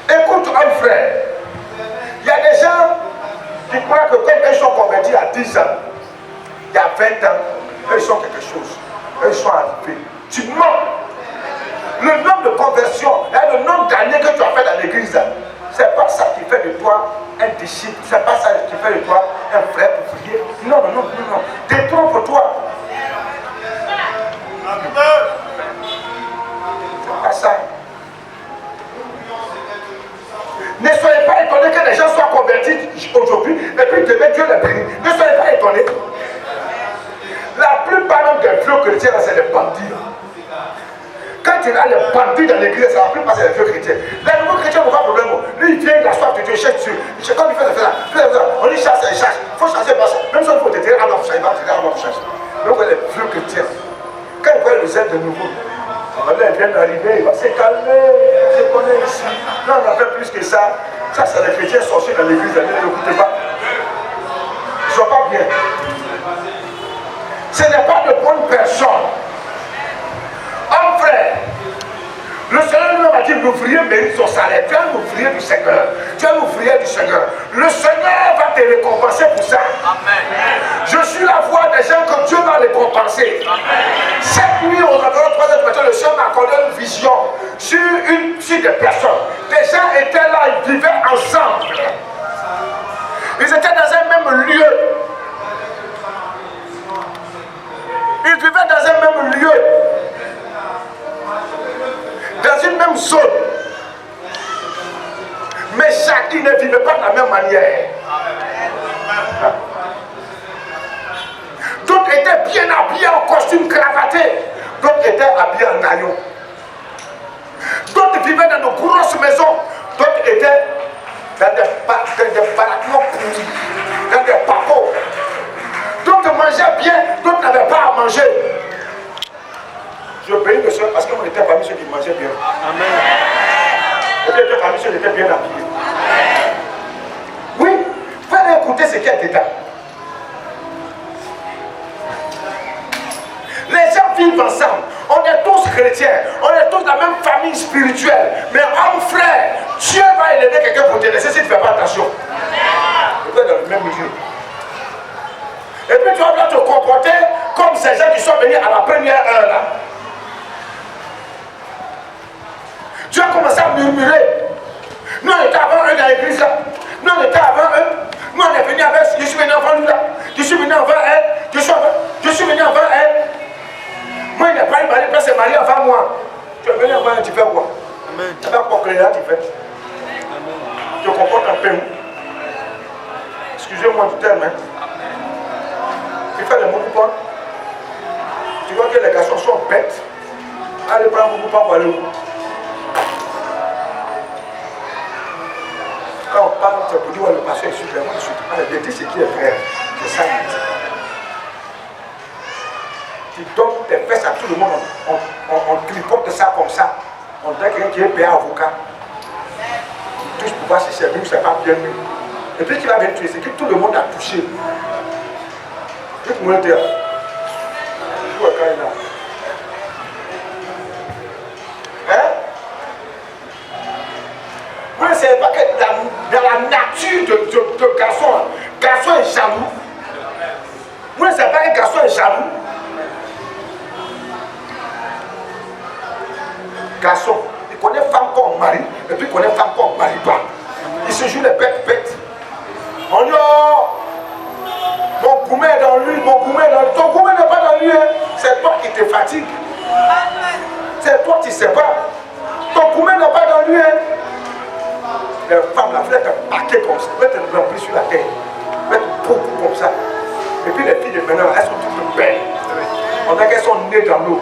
Écoute un frère. Il y a des gens qui croient que quand ils sont convertis à 10 ans, il y a 20 ans, eux ils sont quelque chose. Eux ils sont arrivés. Tu mens. Le nombre de conversions, le nombre d'années que tu as fait dans l'église, c'est pas ça qui fait de toi un disciple, c'est pas ça qui fait de toi un frère pour prier. Non, non, non, non, non. Détrompe-toi. C'est pas ça. Ne soyez pas étonnés que les gens soient convertis aujourd'hui et puis demain Dieu les bénit. Ne soyez pas étonnés. La plupart même des vieux chrétiens, c'est des bandits. Quand tu as les bandits dans l'église, ça va plus passer les vieux chrétiens. Les nouveaux chrétiens n'ont pas de problème. Lui, il vient, il a soif de Dieu, il cherche Dieu. Quand il fait ça, on lui chasse, il chasse. Il faut chasser parce que même si il faut t'aider, alors il va t'aider, alors chercher. Donc les vieux chrétiens, quand ils voient le zèle de nouveau, là, il vient d'arriver, il va se calmer, je connais ici. Là, on a fait plus que ça. Ça, c'est les chrétiens sorciers dans l'église, n'écoutez pas. Ils ne sont pas bien. Ce n'est pas de bonnes personnes. Homme frère, le Seigneur lui-même a dit l'ouvrier mérite son salaire. Tu es un ouvrier du Seigneur. Tu es un ouvrier du Seigneur. Le Seigneur va te récompenser pour ça. Amen. Je suis la voix des gens que Dieu va récompenser. Amen. Cette nuit, aux environs 3 heures du matin, le Seigneur m'a accordé une vision sur des personnes. Des gens étaient là, ils vivaient ensemble. Ils étaient dans un même lieu. Ils vivaient dans un même lieu. Dans une même zone. Mais chacun ne vivait pas de la même manière. D'autres étaient bien habillés en costume cravaté. D'autres étaient habillés en haillons. D'autres vivaient dans de grosses maisons. D'autres étaient dans des baraquements pourris, dans des papots. D'autres mangeaient bien, d'autres n'avaient pas à manger. Je bénis le Seigneur parce qu'on était parmi ceux qui mangeaient bien. Amen. On était parmi ceux qui étaient bien habillés. Amen. Oui, fallait écouter ce qui est dedans. Les gens vivent ensemble. On est tous chrétiens. On est tous dans la même famille spirituelle. Mais homme frère, Dieu va élever quelqu'un pour te laisser si tu ne fais pas attention. Tu es dans le même milieu. Et puis tu vas te comporter comme ces gens qui sont venus à la première heure là. Tu as commencé à murmurer. Nous on était avant eux dans l'église là. Nous on était avant eux. Nous on est venu avec. Je suis venu avant lui là. Je suis venu avant elle. Je suis venu avant elle. Moi il n'est pas une mariée, mais c'est marié avant moi. Tu es venu avant elle, tu fais quoi? Amen. Tu fais quoi que là tu fais? Amen. Tu te comportes un peu. Excusez-moi du terme. Hein. Tu fais les mots coupants. Tu vois que les garçons sont bêtes. Allez prendre un mot coupant pour aller où? Quand on parle, tu peux dire le pasteur est super. Moi, je suis pas le dit ce qui est vrai. C'est ça. Tu donnes tes fesses à tout le monde. On tripote ça comme ça. On dirait quelqu'un qui est payé avocat. Tu touches pour voir si c'est mieux ou c'est pas bien mieux. Et puis qui va venir tuer, c'est que tout le monde a touché. Tout le monde est là. Où est quand il est là? Hein? Vous ne savez pas que dans la nature de garçon est jaloux. Vous ne savez pas qu'un garçon est jaloux. Garçon, il connaît femme comme mari, et puis il connaît femme comme mari pas. Il se joue les bêtes. On dit, oh, mon gourmet est dans lui, mon gourmet est dans lui. Ton gourmet n'est pas dans lui, hein. C'est toi qui te fatigue. tu ne sais pas. Ton gourmet n'est pas dans lui. Hein. Les femmes, la flèche est paquet comme ça. Elles être remplies sur la terre. Elles être beaucoup comme ça. Et puis les filles de maintenant, elles sont toutes belles. On dirait qu'elles sont nées dans l'eau.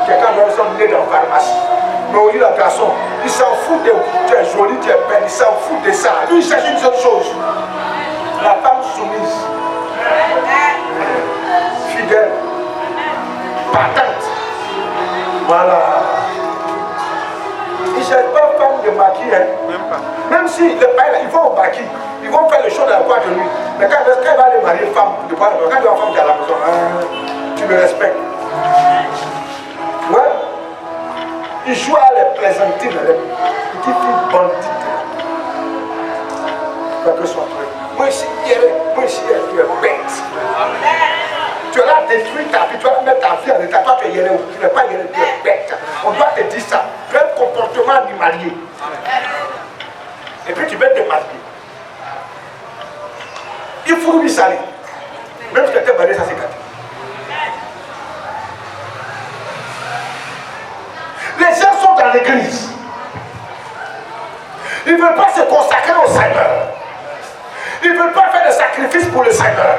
Quelqu'un d'autre sont nées dans la pharmacie. Mais aujourd'hui, le garçon, il s'en fout de tu es jolie, tu es belle, il s'en fout de ça. Lui, il cherche une seule chose. La femme soumise. Fidèle. Patente. Voilà. Ils ne cherchent pas une femme de maquis. Hein. Même pas. Même si le père, ils vont au maquis. Ils vont faire le show de la boîte de nuit. Mais quand il va aller marier une femme de boîte de nuit, quand il va une femme qui est à la maison, tu le respectes. Ouais. Il joue à les plaisanter, les petites filles bandites. Pas que soit prêt. Moi ici, tu es bête. Tu as détruit ta vie, tu vas mettre ta vie en état. Toi, tu es yéré, tu n'es pas yéré, tu es bête. On doit te dire ça. Tu as un comportement animalier. Et puis tu vas te marier. Il faut lui saler. Même si tu étais marié, ça c'est gâté. Les gens sont dans l'église. Ils ne veulent pas se consacrer au Seigneur. Ils ne veulent pas faire des sacrifices pour le Seigneur.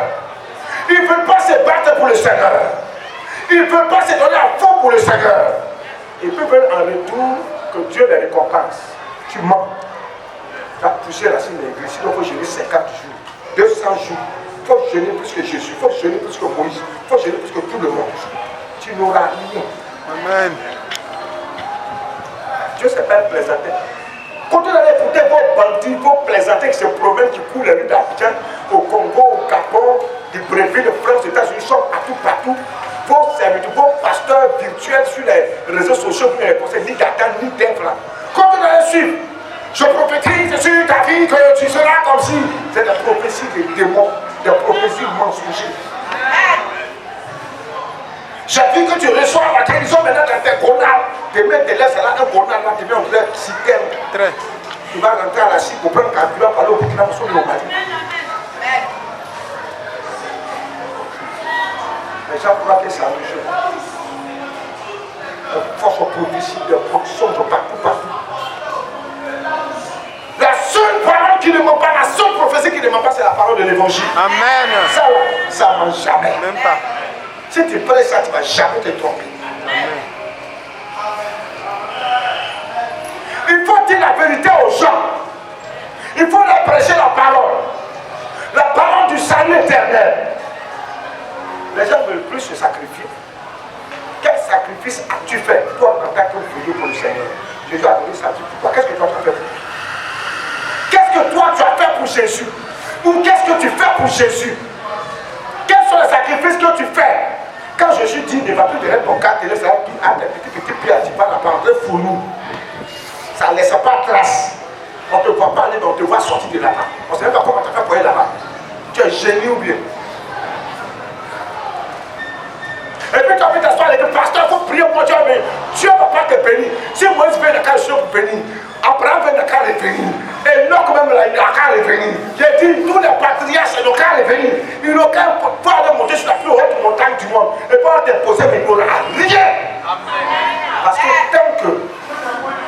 Ils ne veulent pas se battre pour le Seigneur. Ils ne veulent pas se donner à fond pour le Seigneur. Ils veulent en retour que Dieu les récompense. Tu mens. Tu as poussé la racine de l'église. Sinon, il faut jeûner 50 jours, 200 jours. Il faut jeûner plus que Jésus. Il faut jeûner plus que Moïse. Il faut jeûner plus que tout le monde. Tu n'auras rien. Amen. Dieu ne s'est pas plaisanté. Quand on allait écouter vos bandits, vos plaisantins qui se promènent, qui courent les rues d'Abidjan, au Congo, au Gabon, du Brésil, de France, aux États-Unis, ils sont partout. Vos serviteurs, vos pasteurs virtuels sur les réseaux sociaux, vous ne répondez ni d'Atan, ni d'Ève là. Quand on allait suivre, je prophétise sur ta vie que tu seras comme si. C'est des prophéties de démons, des prophéties mensongères. J'ai vu que tu reçois la télévision maintenant dans tes gonades. Demain, tu laisses là un gonade, là, tu viens en clair, citerne. Tu vas rentrer à la CIC pour prendre un carburant pour aller au Burkina Faso de Mali. Les gens croient que c'est la religion. On force aux prophéties, de production, partout. La seule parole qui ne ment pas, la seule prophétie qui ne ment pas, c'est la parole de l'évangile. Amen. Ça ne ment jamais. Même pas. Si tu prêches ça, tu ne vas jamais te tromper. Amen. Il faut dire la vérité aux gens. Il faut leur prêcher la parole. La parole du salut éternel. Les gens ne veulent plus se sacrifier. Quel sacrifice as-tu fait, toi, en tant que fouillé pour le Seigneur? Jésus a donné sa vie pour toi. Qu'est-ce que toi tu as fait pour lui? Qu'est-ce que toi tu as fait pour Jésus? Ou qu'est-ce que tu fais pour Jésus? Quels sont les sacrifices que tu fais? Quand Jésus dit ne va plus donner ton carte, il laisse à des petits pieds à Tipa, là-bas, pour nous. Ça ne laisse pas trace. On ne te voit pas aller, mais on te voit sortir de là-bas. On ne sait même pas comment tu as fait pour aller là-bas. Tu es génie ou bien? Et puis tu as envie d'asseoir avec le pasteur, il faut prier pour Dieu, mais Dieu ne va pas te bénir. Si Moïse vient de Dieu pour bénir, Abraham vient de bénir, et Enoch même là, il n'a qu'à revenir. J'ai dit, tous les patriarches, ils n'ont qu'à revenir. Ils n'ont qu'à pouvoir monter sur la plus haute montagne du monde. Et pouvoir te poser, mais il n'aura rien. Parce que tant que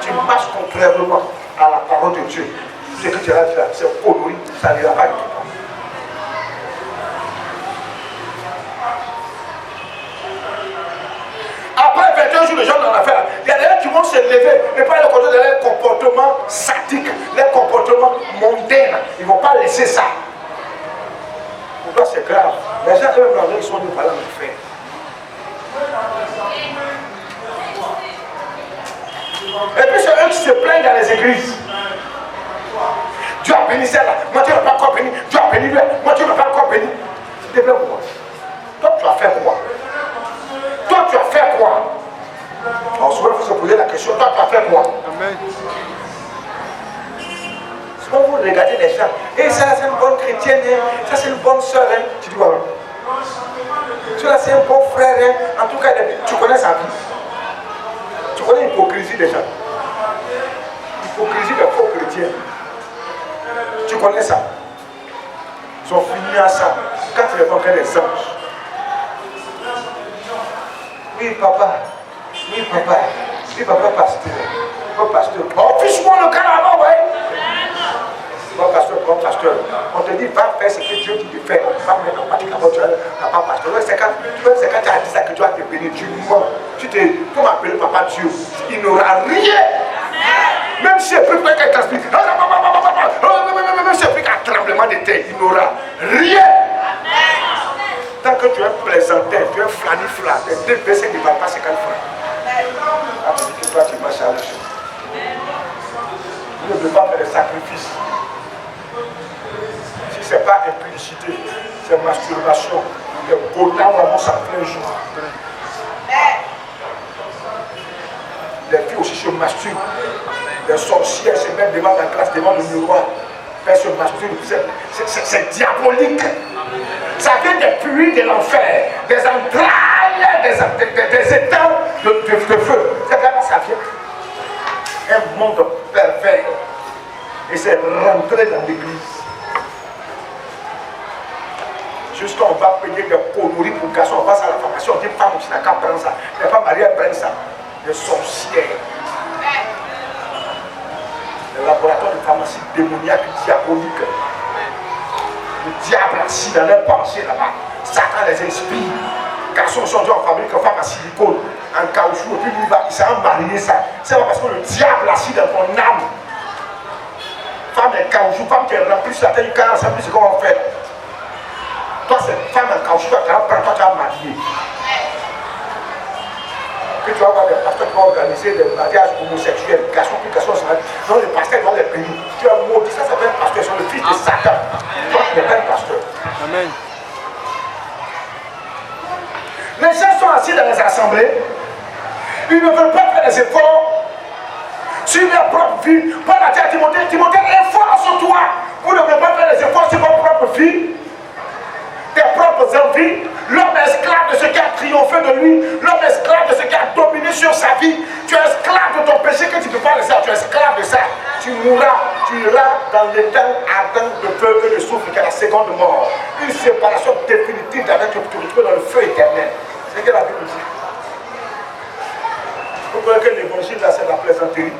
tu marches contrairement à la parole de Dieu, ce que tu as dit là, c'est connerie, ça n'ira pas du tout. Après 21 jours, les gens en affaire, il y a des gens qui vont se lever et pas le côté de leur comportement sadique, leur comportement mondain. Ils ne vont pas laisser ça. Pourquoi c'est grave? Les gens eux-mêmes, ils sont venus par là me faire. Et puis c'est eux qui se plaignent dans les églises. Dieu a béni celle-là, moi Dieu n'a pas encore béni, Dieu a béni lui, moi Dieu n'a pas encore béni. Tu te plains pourquoi? Toi tu as fait quoi? Toi tu as fait quoi? Alors souvent il faut se poser la question, toi tu as fait quoi? Amen. Souvent vous regardez les gens, et ça c'est une bonne chrétienne, hein? Ça c'est une bonne soeur, hein? Tu dis quoi? Celui-là c'est un bon frère, hein? En tout cas tu connais sa vie. Tu connais l'hypocrisie des gens. L'hypocrisie des faux chrétiens. Tu connais ça. Ils sont finis à ça. Quand tu les vois des anges. Oui papa. Oui papa. dis papa pasteur. Papa pasteur. Oh, fiche-moi le cas là-bas, ouais. Papa pasteur. On te dit, va faire ce que Dieu dit de faire. Va mettre en pratique avant tu as papa pasteur. C'est quand tu as dit ça que tu as te béni. Tu mens. Tu m'appelles papa Dieu. Il n'aura rien. Même si c'est plus près qu'un transpire. Même si c'est plus qu'un tremblement de terre. Il n'aura rien. Tant que tu es plaisantin, tu es flanifla, tes deux versets ne valent pas 50 francs. Après que toi tu marches à la chose. Vous ne devez pas faire de sacrifice. Si ce n'est pas impudicité, c'est masturbation. Les gothams vraiment ça plein jour. Les filles aussi se masturbent. Les sorcières se mettent devant la classe, devant le miroir. Elles se masturbent. C'est diabolique. Ça vient des puits de l'enfer, des entrailles, des étangs de feu. C'est là que ça vient. Un monde pervers. Et c'est rentré dans l'église. Jusqu'à on va payer des conneries pour garçons. On passe à la formation, on dit femme qui n'a qu'à prendre ça. Les femmes mariées prennent ça. Les sorcières. Le laboratoire de pharmacie démoniaque, diabolique. Le diable assis dans leurs pensées là-bas. Satan les inspire. Garçons sont en fabrique femme en silicone, en caoutchouc, et puis il s'est marié ça. C'est pas parce que le diable assis dans ton âme. Femme en caoutchouc, femme qui est remplie sur la tête du canard, c'est plus ce qu'on va faire. Toi, c'est femme en caoutchouc, toi, tu vas marier. Puis tu vas voir des pasteurs qui vont organiser des mariages homosexuels, garçons puis garçons se marient. Non, les pasteurs doivent les payer. Tu as maudit, ça s'appelle pasteur, ils sont le fils de Satan. Toi, tu n'es pas un pasteur.
Amen.
Les gens sont assis dans les assemblées, ils ne veulent pas faire des efforts sur leur propre vie. Paul a dit à Timothée, Timothée, effort sur toi. Vous ne voulez pas faire des efforts sur votre propre vie, tes propres envies. L'homme est esclave de ce qui a triomphé de lui. L'homme est esclave de ce qui a dominé sur sa vie. Tu es esclave de ton péché que tu ne peux pas laisser. Tu es esclave de ça. Tu mourras. Tu iras dans l'étang ardent de feu et de souffle jusqu'à la seconde mort. Une séparation définitive avec le retrouver dans le feu éternel. C'est ce que la Bible dit. Vous croyez que l'évangile là c'est la plaisanterie.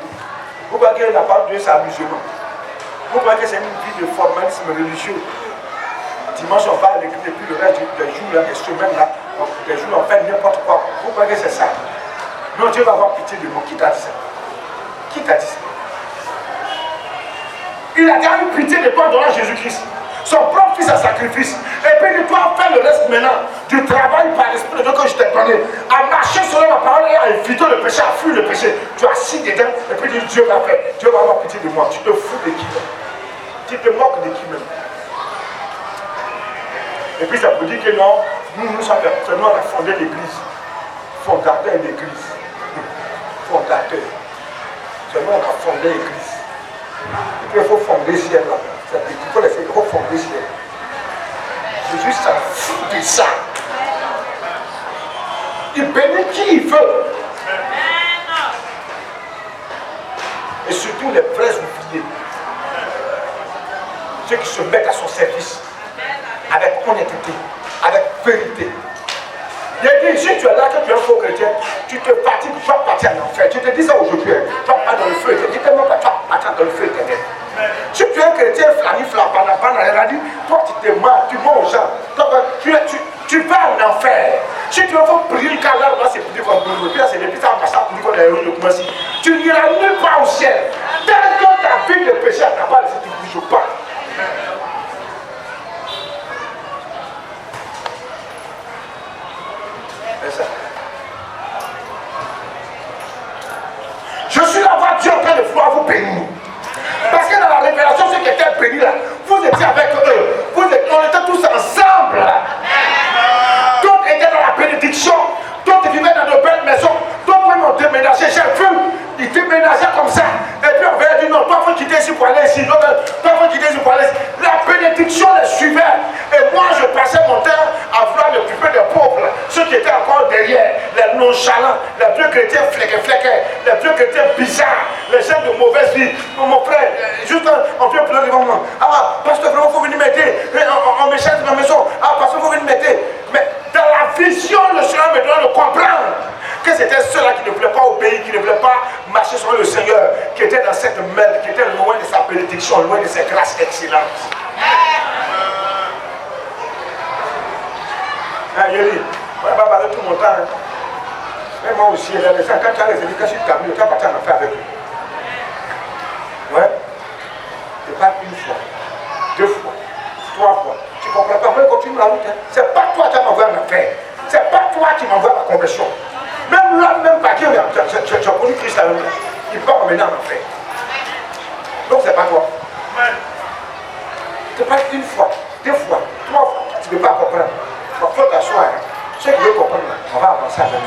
Vous croyez que la parole de Dieu c'est amusement. Vous croyez que c'est une vie de formalisme religieux. Dimanche on va à l'église et puis le reste des jours, des semaines là, des jours on fait n'importe quoi. Vous croyez que c'est ça? Non, Dieu va avoir pitié de nous. Qui t'a dit ça? Qui t'a dit ça? Il a déjà eu pitié de toi devant Jésus-Christ. Son propre fils à sacrifice. Et puis il doit faire le reste maintenant du travail par l'esprit de Dieu que je t'ai donné. À marcher selon ma parole et à éviter le péché, à fuir le péché. Tu as assis dedans et puis Dieu va faire. Dieu va avoir pitié de moi. Tu te fous de qui même? Tu te moques de qui même? Et puis ça vous dit que non, nous sommes nous on a fondé l'église. Fondateur de l'église. Fondateur. C'est nous on a fondé l'église. Et puis il faut fonder ciel là. Il faut les faire, il faut fonder ciel. Jésus s'en fout de ça. Il bénit qui il veut. Et surtout les vrais ouvriers. Ceux qui se mettent à son service. Avec honnêteté, avec vérité. Il a dit, si tu es là, que tu es un faux chrétien, tu te fatigues, tu vas partir en enfer. Tu te dis ça aujourd'hui, tu vas pas dans le feu éternel. Tu tellement pas, tu vas partir dans le feu éternel. Si tu es un chrétien flanifla, il a dit, toi tu te mens, tu mens aux gens. Tu vas en enfer. Si tu veux prier le cas là, c'est prier comme nous. Puis là, c'est depuis ça, on passe à prier comme les héros de Koumassi. Tu n'iras nulle part au ciel. Tant que ta vie de péché à ta part, si tu ne bouges pas. Je suis là, voir Dieu en train de vouloir vous bénir. Parce que dans la révélation, ceux qui étaient bénis là, vous étiez avec eux. On était tous ensemble là. D'autres étaient dans la bénédiction. D'autres vivaient dans de belles maisons. D'autres même ont déménagé. J'ai vu, ils déménageaient comme ça. Et puis on va dire non, toi il faut quitter ici pour aller bénédictions, loin de ses grâces excellentes. Yéli, on va parler tout mon temps. Hein. Mais moi aussi, les gens, quand tu as les éducations, tu vas partir en affaire avec eux. Ouais. C'est pas une fois, 2 fois, 3 fois. Tu comprends pas, moi, continue la route. Hein. C'est pas toi qui m'envoies en affaire. C'est pas toi qui m'envoies à la conversion. Même là, même pas Dieu, tu as connu Christ à l'homme. Il peut m'emmener en enfer. Donc c'est pas toi. C'est pas une fois, 2 fois, 3 fois. Tu ne peux pas comprendre. Il faut t'asseoir. Ceux qui veulent comprendre, on va avancer avec nous.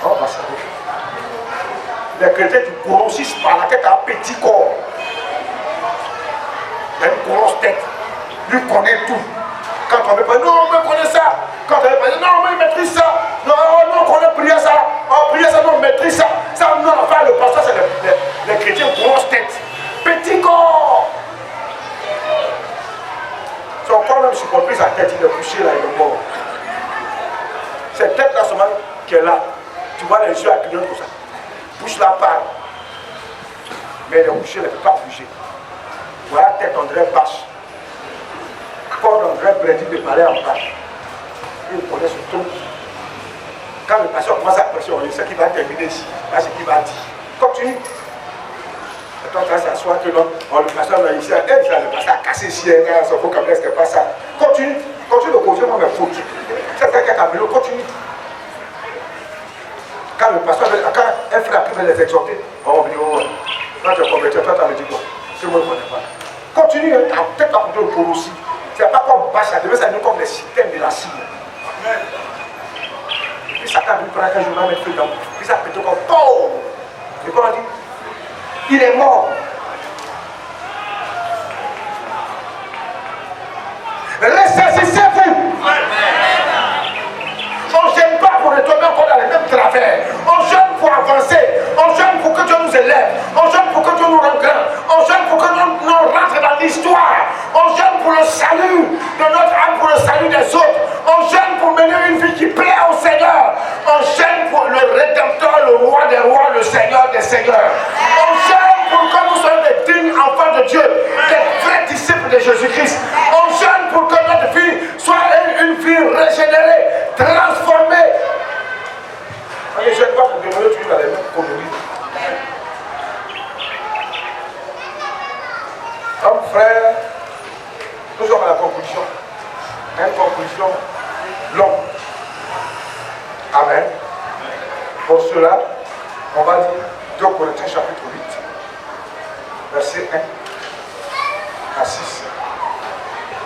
On va avancer avec nous. Les chrétiens qui grossissent par la tête à un petit corps. Il a une grosse tête. Lui connaît tout. Quand on veut pas, non, on connaît ça. Quand on veut pas, non, on maîtrise ça. Non, non, on connaît prier ça. On prie ça, non, on maîtrise ça. Ça, non, enfin, le pasteur, c'est les chrétiens grosse tête. Petit corps. Son corps même si compris sa tête, il est couché là, il est mort. Cette tête là seulement qui est là, tu vois les yeux à clignoter comme ça. Bouche là parle. Mais elle est couchée, elle ne peut pas bouger. Voilà la tête, on dirait vache. Corps, on dirait brebis de palais en bas. Il connaît son trou. Quand le patient commence à presser, on sait qu'il va terminer ici. Là, c'est qu'il va dire. Continue. Et toi, tu vas s'asseoir que non, le pasteur là ici, elle, le pasteur a cassé ici, son vocabulaire, c'était pas ça. Continue. Continue de causer, moi, mes fautes. C'est ça qui a camélo, continue. Quand le pasteur, quand un frère après les exhorter, on dit, oh, quand tu es converti, toi, tu as dit quoi? Tout le monde ne connaît pas. Continue, peut-être à côté de pour aussi. C'est pas comme bâche, ça devait s'amener comme les systèmes de la cible. Puis Satan lui prend un journal, mettre dedans. Puis ça peut comme POUM! Et comment on dit? Il est mort. Ressaisissez-vous! On ne gêne pas pour retomber encore dans les mêmes travers. On gêne pour avancer. On gêne pour que Dieu nous élève. On gêne pour que Dieu nous rende grand. On gêne pour que nous rentre dans l'histoire. On gêne pour le salut de notre âme, pour le salut des autres. On gêne pour mener une vie qui plaît au Seigneur. On gêne pour le Rédempteur, le Roi des rois, le Seigneur des seigneurs. On gêne pour que nous soyons des dignes enfants de Dieu, des vrais disciples de Jésus-Christ. On gêne pour que notre vie soit une vie régénérée, transformée. On ne gêne pas pour demeurer toujours dans les mêmes conneries. Comme frère, nous sommes à la conclusion. Une conclusion longue. Amen. Pour cela, on va dire 2 Corinthiens chapitre 8, verset 1 à 6.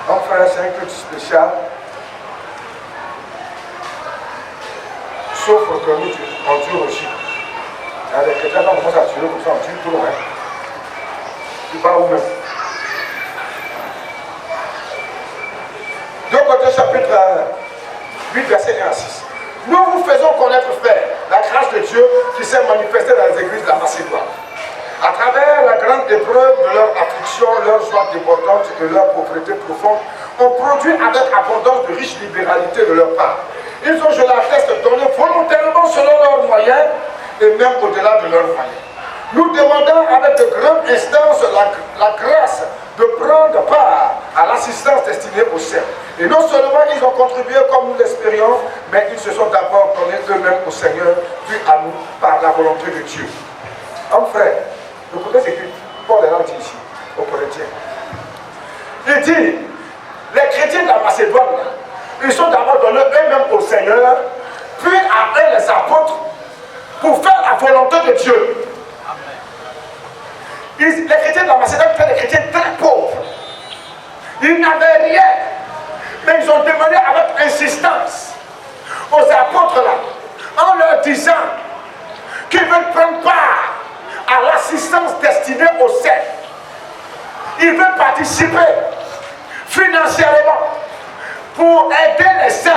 Donc frère, c'est un culte spécial. Sauf que nous, on dure aussi. Il y a des chrétiens qui commencent à tuer comme ça, on tue tout le reste. Tu vas où même? 2 Corinthiens chapitre 8, verset 1 à 6. Nous vous faisons connaître, frères, la grâce de Dieu qui s'est manifestée dans les églises de la Macédoine. À travers la grande épreuve de leur affliction, leur joie débordante et leur pauvreté profonde, ont produit avec abondance de riche libéralité de leur part. Ils ont, je l'atteste, donné volontairement selon leurs moyens et même au-delà de leurs moyens. Nous demandons avec de grandes instances la grâce de prendre part à l'assistance destinée aux saints. Et non seulement ils ont contribué comme nous l'espérions, mais ils se sont d'abord donnés eux-mêmes au Seigneur, puis à nous par la volonté de Dieu. Homme frère, écoutez ce que Paul est dit ici, aux Corinthiens. Il dit, les chrétiens de la Macédoine, ils sont d'abord donnés eux-mêmes au Seigneur, puis à eux les apôtres, pour faire la volonté de Dieu. Les chrétiens de la Macédoine étaient des chrétiens très pauvres. Ils n'avaient rien. Mais ils ont demandé avec insistance aux apôtres là, en leur disant qu'ils veulent prendre part à l'assistance destinée aux saints. Ils veulent participer financièrement pour aider les saints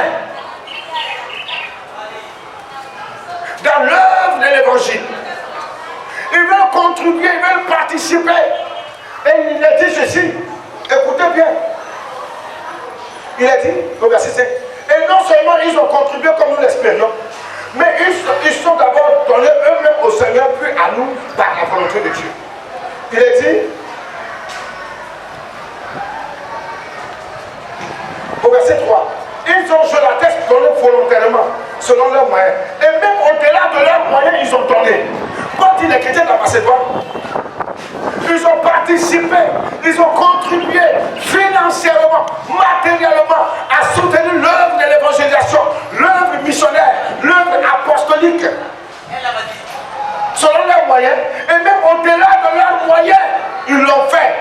dans l'œuvre de l'évangile. Ils veulent contribuer, ils veulent participer. Et il a dit ceci, écoutez bien. Il a dit, au verset 5, et non seulement ils ont contribué comme nous l'espérions, mais ils sont d'abord donnés eux-mêmes au Seigneur, puis à nous par la volonté de Dieu. Il est dit, au verset 3, ils ont, je l'atteste, donné volontairement, selon leurs moyens. Et même au-delà de leurs moyens, ils ont donné. Quand il est chrétien de la Macédoine, ils ont participé, ils ont contribué financièrement, matériellement à soutenir l'œuvre de l'évangélisation, l'œuvre missionnaire, l'œuvre apostolique. Selon leurs moyens, et même au-delà de leurs moyens, ils l'ont fait.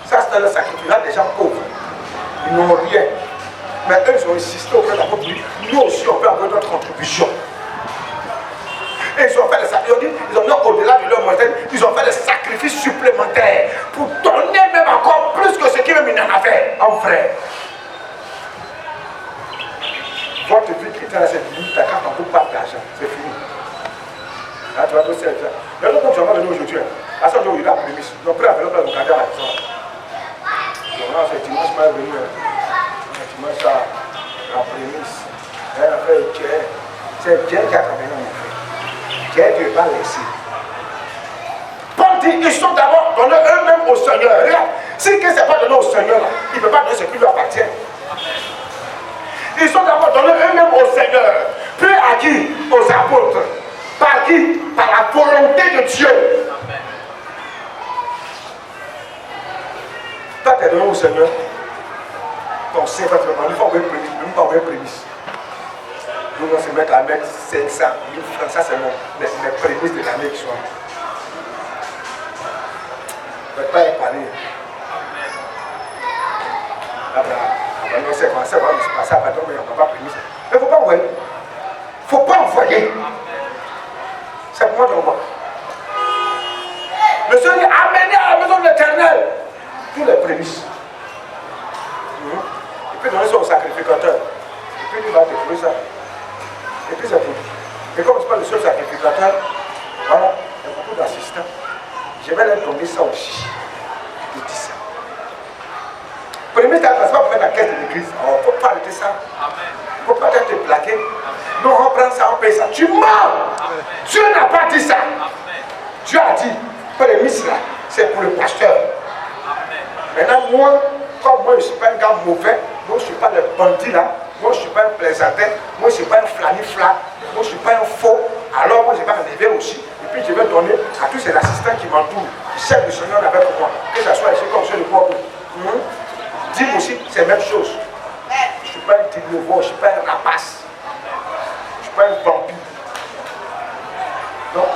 Ça, c'est le sacrifice. Là, des gens pauvres, ils n'ont rien. Mais eux, ils ont insisté auprès de la communauté. Nous aussi, on peut avoir notre contribution. Et ils ont fait des sacrifices, ils ont mis au-delà de leur moyens, ils ont fait des sacrifices supplémentaires pour donner même encore plus que ce qu'ils même en avaient en frère. Votre vie chrétienne, c'est fini, ta carte en pas d'argent, c'est fini. Là, tu vas te servir. Mais l'autre, tu vas donner aujourd'hui, à ce jour, il a la prémisse. Nos prêts avaient le garder à la maison. Donc là, c'est dimanche, je suis venu. Dimanche, la prémisse. C'est Dieu qui a travaillé dans mon frère. Dieu ne va pas laisser. Paul dit, ils sont d'abord donnés eux-mêmes au Seigneur. Regarde, si ce n'est pas donné au Seigneur, là, il ne peut pas donner ce qui lui appartient. Ils sont d'abord donnés eux-mêmes au Seigneur. Puis à qui? Aux apôtres. Par qui? Par la volonté de Dieu. Toi, tu es donné au Seigneur. Ton Seigneur va te demander, il faut envoyer prémisse. Même pas envoyer prémisse. Nous, on se met à mettre 500 000 francs. Ça, c'est mes prémices de l'année qui sont là. Je ne vais pas y parler. On sait comment ça va se passer à Badon, mais on ne va pas prémice. Mais il ne faut pas envoyer. Il ne faut pas envoyer. C'est pour moi de moi. Le Seigneur dit, amenez à la maison de l'Éternel tous les prémices. Il peut donner ça au sacrificateur. Et puis il va détruire ça. Et puis c'est tout. Et comme ce n'est pas le seul sacrificateur, voilà, il y a beaucoup d'assistants. Je vais leur donner ça aussi. Je dis ça. Premier temps, ce n'est pas pour faire la caisse de l'église. Il ne faut pas arrêter ça. Il ne faut pas te plaquer. Non, on prend ça, on paye ça. Tu mens. Dieu n'a pas dit ça. Dieu a dit, prémisse là, c'est pour le pasteur. Maintenant, moi, comme moi, je ne suis pas un gars mauvais, moi, je ne suis pas le bandit là, moi, je ne suis pas un plaisantin, moi, je ne suis pas un flanifla, moi, je ne suis pas un faux. Alors, moi, je vais enlever aussi, et puis je vais donner à tous ces assistants qui m'entourent, qui servent le Seigneur avec moi, que ce soit ici comme ceux de Bordeaux. Dis aussi, c'est la même chose. Je ne suis pas un type de voix, je ne suis pas un rapace, je ne suis pas un vampire. Donc,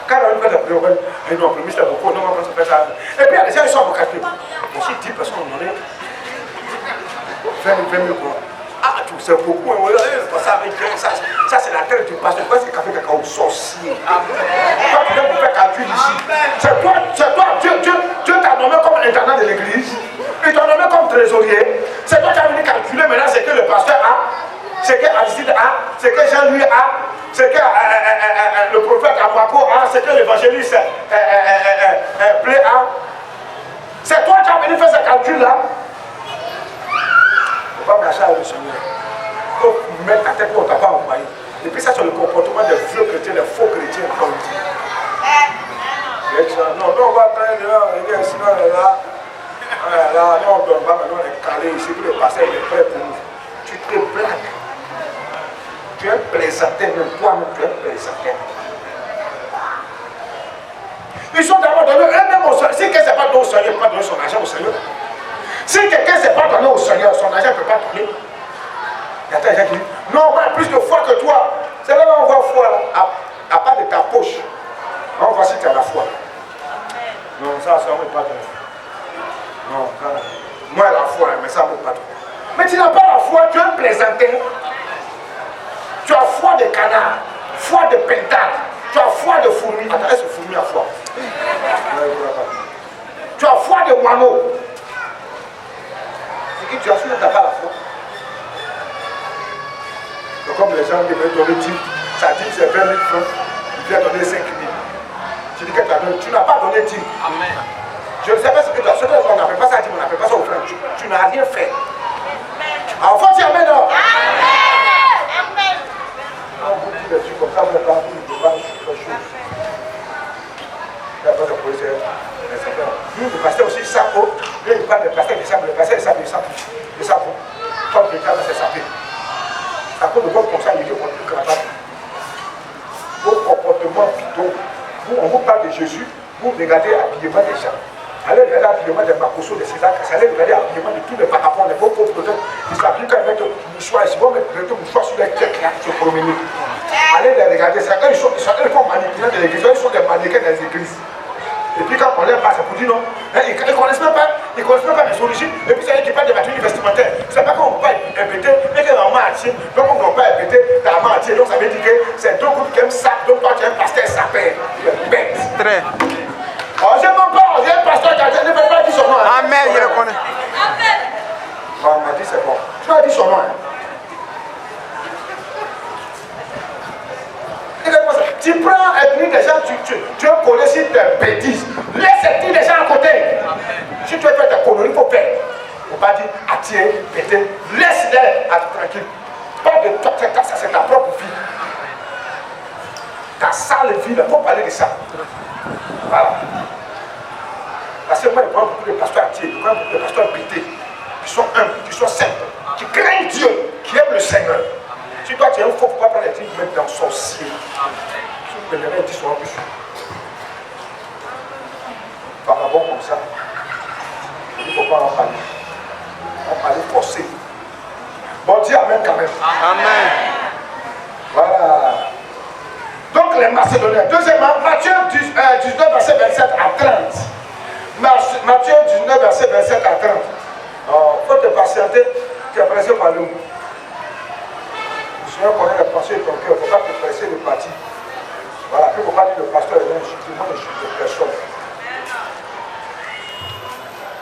quand on fait la prière, on va dire, non, prémisse là beaucoup, non, on va faire ça. Et puis, il y a des gens qui sont avocats. Aussi 10 personnes ont donné 20 000 quoi. Ah, tu sais beaucoup, ça avec Dieu, ça c'est la terre du pasteur, c'est café cacao sorcier. Toi, tu viens pour faire calcul ici. C'est toi, Dieu t'a nommé comme intendant de l'église, il t'a nommé comme trésorier. C'est toi qui as venu calculer maintenant ce que le pasteur a, ce que Aristide a, ce que Jean-Louis a, ce que le prophète Amako a, ce que l'évangéliste Blé a. C'est toi qui as venu faire ce calcul-là. Il ne faut pas marcher avec le Seigneur. Il faut mettre ta tête où on ne t'a pas envoyé. Et puis ça, c'est le comportement des vieux chrétiens, des faux chrétiens, comme on dit. Non, on va prendre là, sinon là, non, on ne donne pas, maintenant on est calé ici, puis le pasteur est prêt pour nous. Tu te blagues. Tu es un plaisantin, même toi-même, tu es un plaisantin. Ils sont d'abord donnés eux-mêmes au Seigneur. Si quelqu'un ne s'est pas donné au Seigneur, il ne peut pas donner son argent au Seigneur. Si quelqu'un ne s'est pas donné au Seigneur, son argent ne peut pas donner. Il y a des gens qui disent, non, on a plus de foi que toi. C'est là où on voit foi, là, à part de ta poche. On voit si tu as la foi. Non, ça ne me pas donné. Non, moi la foi, mais ça ne me pas donné. Mais tu n'as pas la foi, tu es un plaisantin. Tu as foi de canard, foi de pentade. Tu as foi de fourmi. Attends, est-ce que fourmi a foi? Tu as foi de moineau. C'est que tu as su que tu n'as pas la foi. Donc, comme les gens devaient donner 10, ça dit c'est 20 000 francs, il vient donner 5 000. Tu dis que tu n'as pas donné 10. Amen. Je ne sais pas ce que tu as. Ce qu'on n'appelle pas ça 10, on n'appelle pas ça offrande. Tu n'as rien fait. Alors, faut dire Amen. Amen. Quand vous dites des trucs comme ça, vous n'êtes pas pour ne pas faire chose. La porte de police, nous, le pasteur aussi, ça, il parle de pasteur de sable, le pasteur de sable, il s'en fout. Quand le cas, c'est sapé. À cause de votre conseil, il dit votre cravate. Vos comportements bidons. Vous, on vous parle de Jésus, vous regardez l'habillement des gens. Allez regarder l'habillement des Makoso, des César, allez regarder l'habillement de tous les parapons, les beaux pauvres peut-être, qui s'appliquent avec le mouchoir, ils vont mettre le mouchoir sur les têtes là, se promener. Allez les regarder, ça, ils sont manipulants de l'église, ils sont des mannequins des églises. Et puis quand on les passe, on dit non, ils ne connaissent même pas mes origines, et puis c'est eux qui parlent des matériaux vestimentaires. C'est pas qu'on ne peut pas répéter, mais qu'on va mentir, donc on ne peut pas répéter, t'as menti, donc ça veut dire que c'est deux groupes qui aiment ça, donc toi tu es un pasteur sapin, bête.
Très.
Oh, je m'en parle, j'ai un pasteur qui a dit, ne peut pas dire son nom.
Amen, je le connais.
Amen.
On m'a dit c'est bon. Tu as dit son nom. Tu prends ethnie des gens, tu veux coller sur tes bêtises. Laisse ethnie des gens à côté. Si tu veux faire tes conneries, il faut faire. Il ne faut pas dire attirer, péter. Laisse-les tranquille. Pas de toi, ça c'est ta propre vie. Ta sale vie, il faut parler de ça. Voilà. Parce que moi, je prends beaucoup de pasteurs attirés, je prends beaucoup de pasteurs pétés, qui sont humbles, qui sont simples, qui craignent Dieu, qui aiment le Seigneur. Si toi tu es un faux, il ne faut pas prendre les trucs mettre dans sorcier. Si vous prenez un 10 sur un plus. Par rapport comme ça, il ne faut pas en parler. On parle forcé. Bon, dis Amen quand même.
Amen.
Voilà. Donc les Macédoniens. Deuxièmement, Matthieu 19, verset 27 à 30. Matthieu 19, verset 27 à 30. Il faut te patienter, tu es pressé par nous. Le Seigneur connaît les pensées de ton cœur, il ne faut pas te presser de partir. Voilà, il ne faut pas dire le pasteur est insulté, moi je suis de personne.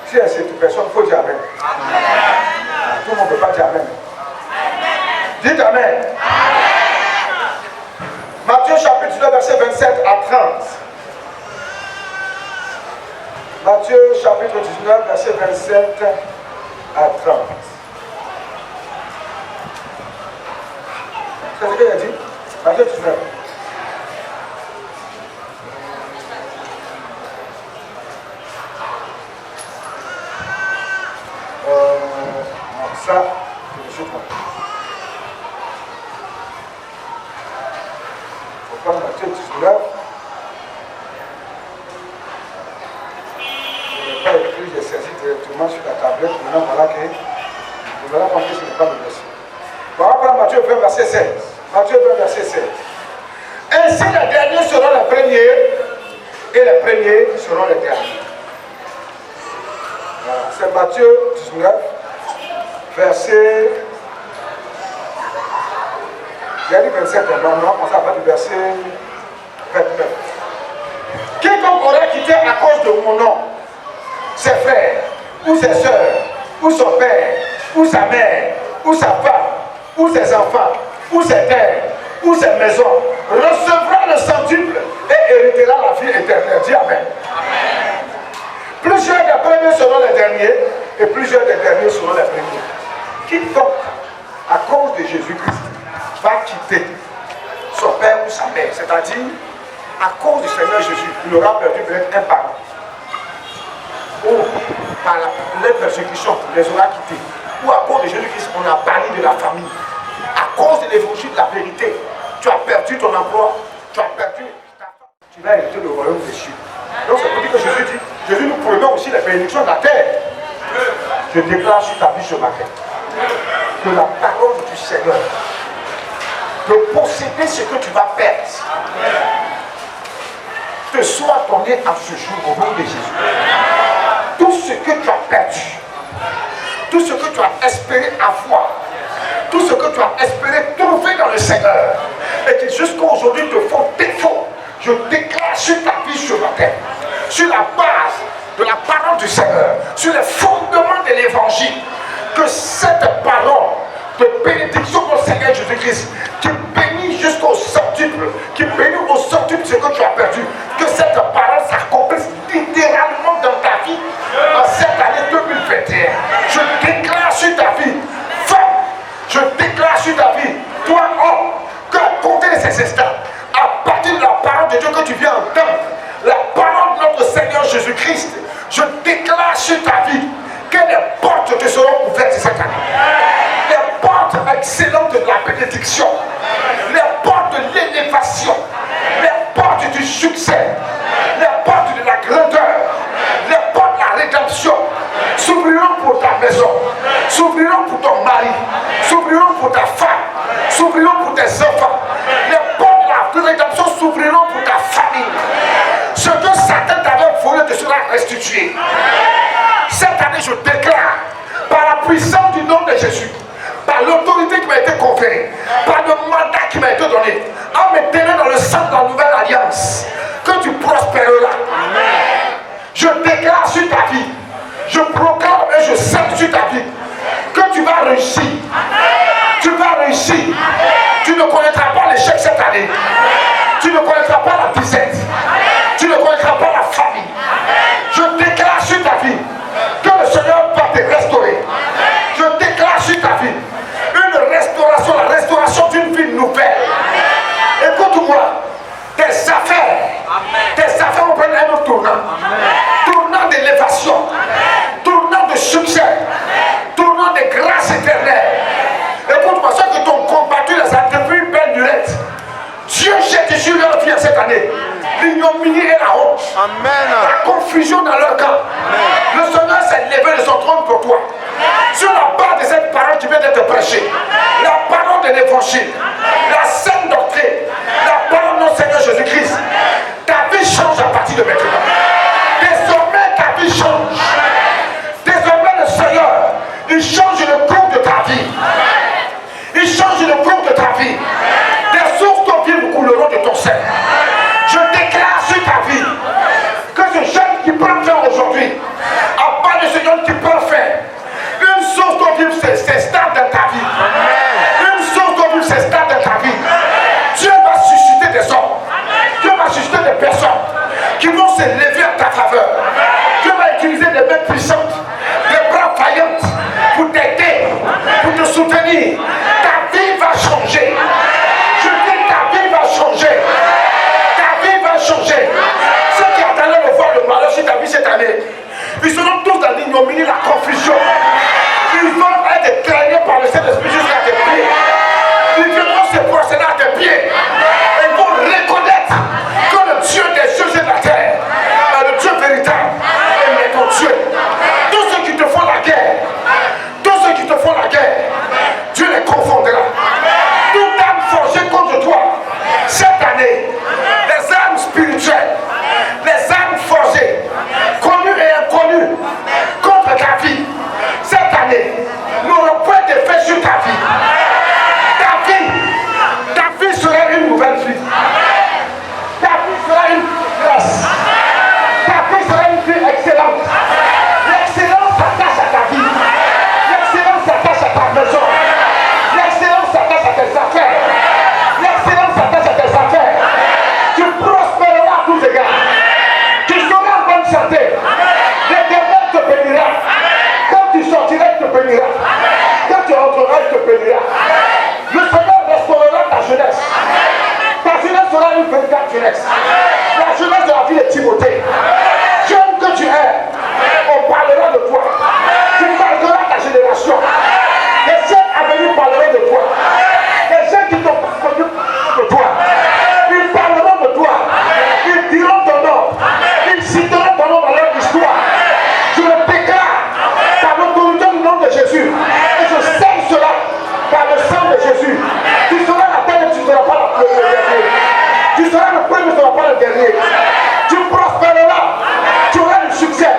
Si elle c'est une personne, il faut dire Amen. Tout le monde ne peut pas dire Amen. Dites Amen. Matthieu chapitre 19, verset 27 à 30. Matthieu chapitre 19, verset 27 à 30. C'est ce qu'il a dit? Matthieu 19. Ça, je me suis trompé. Il faut prendre Matthieu 19. Je n'ai pas écrit, j'ai saisi directement sur la tablette. Maintenant, voilà que vous allez compris ce n'est pas le verset. On va prendre Matthieu 20, verset 16. Matthieu 20, verset 16. Ainsi, les derniers seront les premiers, et les premiers seront les derniers. Voilà, c'est Matthieu 19, verset. Il y a dit 27, non, on s'en va du verset 29. Quiconque aura quitté à cause de mon nom ses frères, ou ses soeurs, ou son père, ou sa mère, ou sa femme, ou ses enfants, ou ses terres, ou ses maisons, recevra le centuple et héritera la vie éternelle. Dis Amen. Plusieurs des premiers seront les derniers, et plusieurs des derniers seront les premiers. Quiconque, à cause de Jésus-Christ, va quitter son père ou sa mère, c'est-à-dire à cause du Seigneur Jésus, il aura perdu peut-être un parent. Ou par les persécutions, il les aura quittés. Ou à cause de Jésus-Christ, on a banni de la famille. À cause de l'évangile de la vérité, tu as perdu ton emploi, tu as perdu ta femme. Tu vas hériter le royaume des cieux. Donc c'est pour dire que Jésus dit, Jésus nous promet aussi les bénédictions de la terre. Je déclare sur ta vie ce matin que la parole du Seigneur de posséder ce que tu vas perdre te soit donné à ce jour au nom de Jésus. Tout ce que tu as perdu, tout ce que tu as espéré avoir, tout ce que tu as espéré trouver dans le Seigneur et qui jusqu'à aujourd'hui te font défaut, je déclare sur ta vie ce matin, sur la base de la parole du Seigneur, sur les fondements de l'évangile, que cette parole de bénédiction au Seigneur Jésus-Christ, qui bénit jusqu'au centuple, qui bénit au centuple ce que tu as perdu, que cette parole s'accomplisse littéralement dans ta vie en cette année 2021. Je déclare sur ta vie, femme, je déclare sur ta vie, toi homme, qu'à compter de ces instants, à partir de la parole de Dieu que tu viens entendre, la parole Je déclare sur ta vie que les portes te seront ouvertes cette année. Les portes excellentes de la bénédiction, les portes de l'élévation, les portes du succès, les portes de la grandeur, les portes de la rédemption s'ouvriront pour ta maison, s'ouvriront pour ton mari, s'ouvriront pour ta femme, s'ouvriront pour tes enfants. Les portes de la rédemption s'ouvriront pour ta famille. Ce que Satan t'avait volé te sera restitué. Cette année, je déclare, par la puissance du nom de Jésus, par l'autorité qui m'a été conférée, par le mandat qui m'a été donné, en me tenant dans le sang de la nouvelle alliance, que tu prospéreras. Je déclare sur ta vie, je proclame et je scelle sur ta vie, que tu vas réussir. Tu vas réussir. Tu ne connaîtras pas l'échec cette année. Tu ne connaîtras pas la disette. Tu ne connaîtras pas la famille. Je déclare sur ta vie que le Seigneur va te restaurer. Je déclare sur ta vie une restauration, la restauration d'une vie nouvelle. Écoute-moi, tes affaires vont prendre un autre tournant. Tournant d'élévation, tournant de succès, tournant de grâce éternelle. Écoute-moi, ceux qui t'ont combattu les a depuis une belle durette, Dieu jette sur leur vie cette année l'ignominie et la honte. Amen. La confusion dans leur camp. Le Seigneur s'est levé de son trône pour toi. Sur la base de cette parole qui vient d'être prêchée, la parole de l'évangile, la sainte doctrine, la parole de notre Seigneur Jésus-Christ, ta vie change à partir de maintenant. Désormais, ta vie change. Désormais, le Seigneur, il change le cours de ta vie. Il change le cours de ta vie. Des sources d'eau vives couleront de ton sein. Je déclare sur ta vie que ce jeune qui prend fin aujourd'hui, à part de ce jeune qui prend fin, une source d'eau vive s'installe dans ta vie. Une source d'eau vive s'installe dans ta vie. Dieu va susciter des hommes. Dieu va susciter des personnes qui vont se lever en ta faveur. Dieu va utiliser des mains puissantes, des bras vaillants pour t'aider, pour te soutenir. Ta vie va changer. Je dis ta vie va changer. Ta vie va changer. Ceux qui attendaient de voir le malheur sur ta vie cette année, ils seront tous dans l'ignominie, la confusion. Ils vont être traînés par le Saint-Esprit jusqu'à tes pieds. Ils viendront se prosterner à tes pieds. Et ils vont reconnaître que le Dieu des cieux et de la terre est le Dieu véritable et ton Dieu. Tous ceux qui te font la guerre, tous ceux qui te font la guerre, Dieu les confondra. Toute âme forgée contre toi, cette année, les âmes spirituelles, les âmes forgées, connues et inconnues, contre ta vie, cette année, n'auront point d'effet sur ta vie. Ta vie sera une nouvelle vie. Ta vie sera une grâce. Ta vie sera une vie excellente. L'excellence s'attache à ta vie. L'excellence s'attache à ta maison. L'excellence s'attache à tes affaires. L'excellence s'attache à tes affaires. Tu prospéreras à tous égards. Tu seras en bonne santé. L'Éternel te bénira. Quand tu sortiras, il te bénira. Quand tu rentreras, il te bénira. Le Seigneur restaurera ta jeunesse. Ta jeunesse sera une véritable jeunesse. La jeunesse de la vie de Timothée. Jeune que tu es, on parlera de toi. Tu marqueras ta génération. Les siècles à venir parleront de toi. Les gens qui t'ont pas connu parleront de toi. Ils parleront de toi. Ils diront ton nom. Ils citeront ton nom dans leur histoire. Je le déclare par l'autorité du nom de Jésus. Et je scelle cela par le sang de Jésus. Tu seras la tête et tu ne seras pas le dernier. Tu seras le premier, tu ne seras pas le dernier. Tu prospéreras. Tu auras du succès.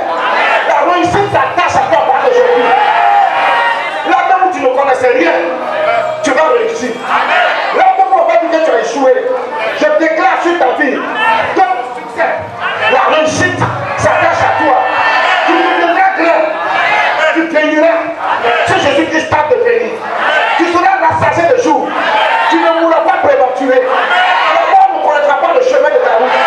La réussite s'attache à toi par aujourd'hui. Là où tu ne connaissais rien, tu vas réussir. Là où on va dire que tu as échoué, je déclare sur ta vie que le succès, la réussite s'attache à toi. Tu deviendras grand. Tu béniras. Si Jésus-Christ t'a béni, tu seras rassasié de jour. Tu ne mourras pas prématuré. La mort ne connaîtra pas le chemin de ta route.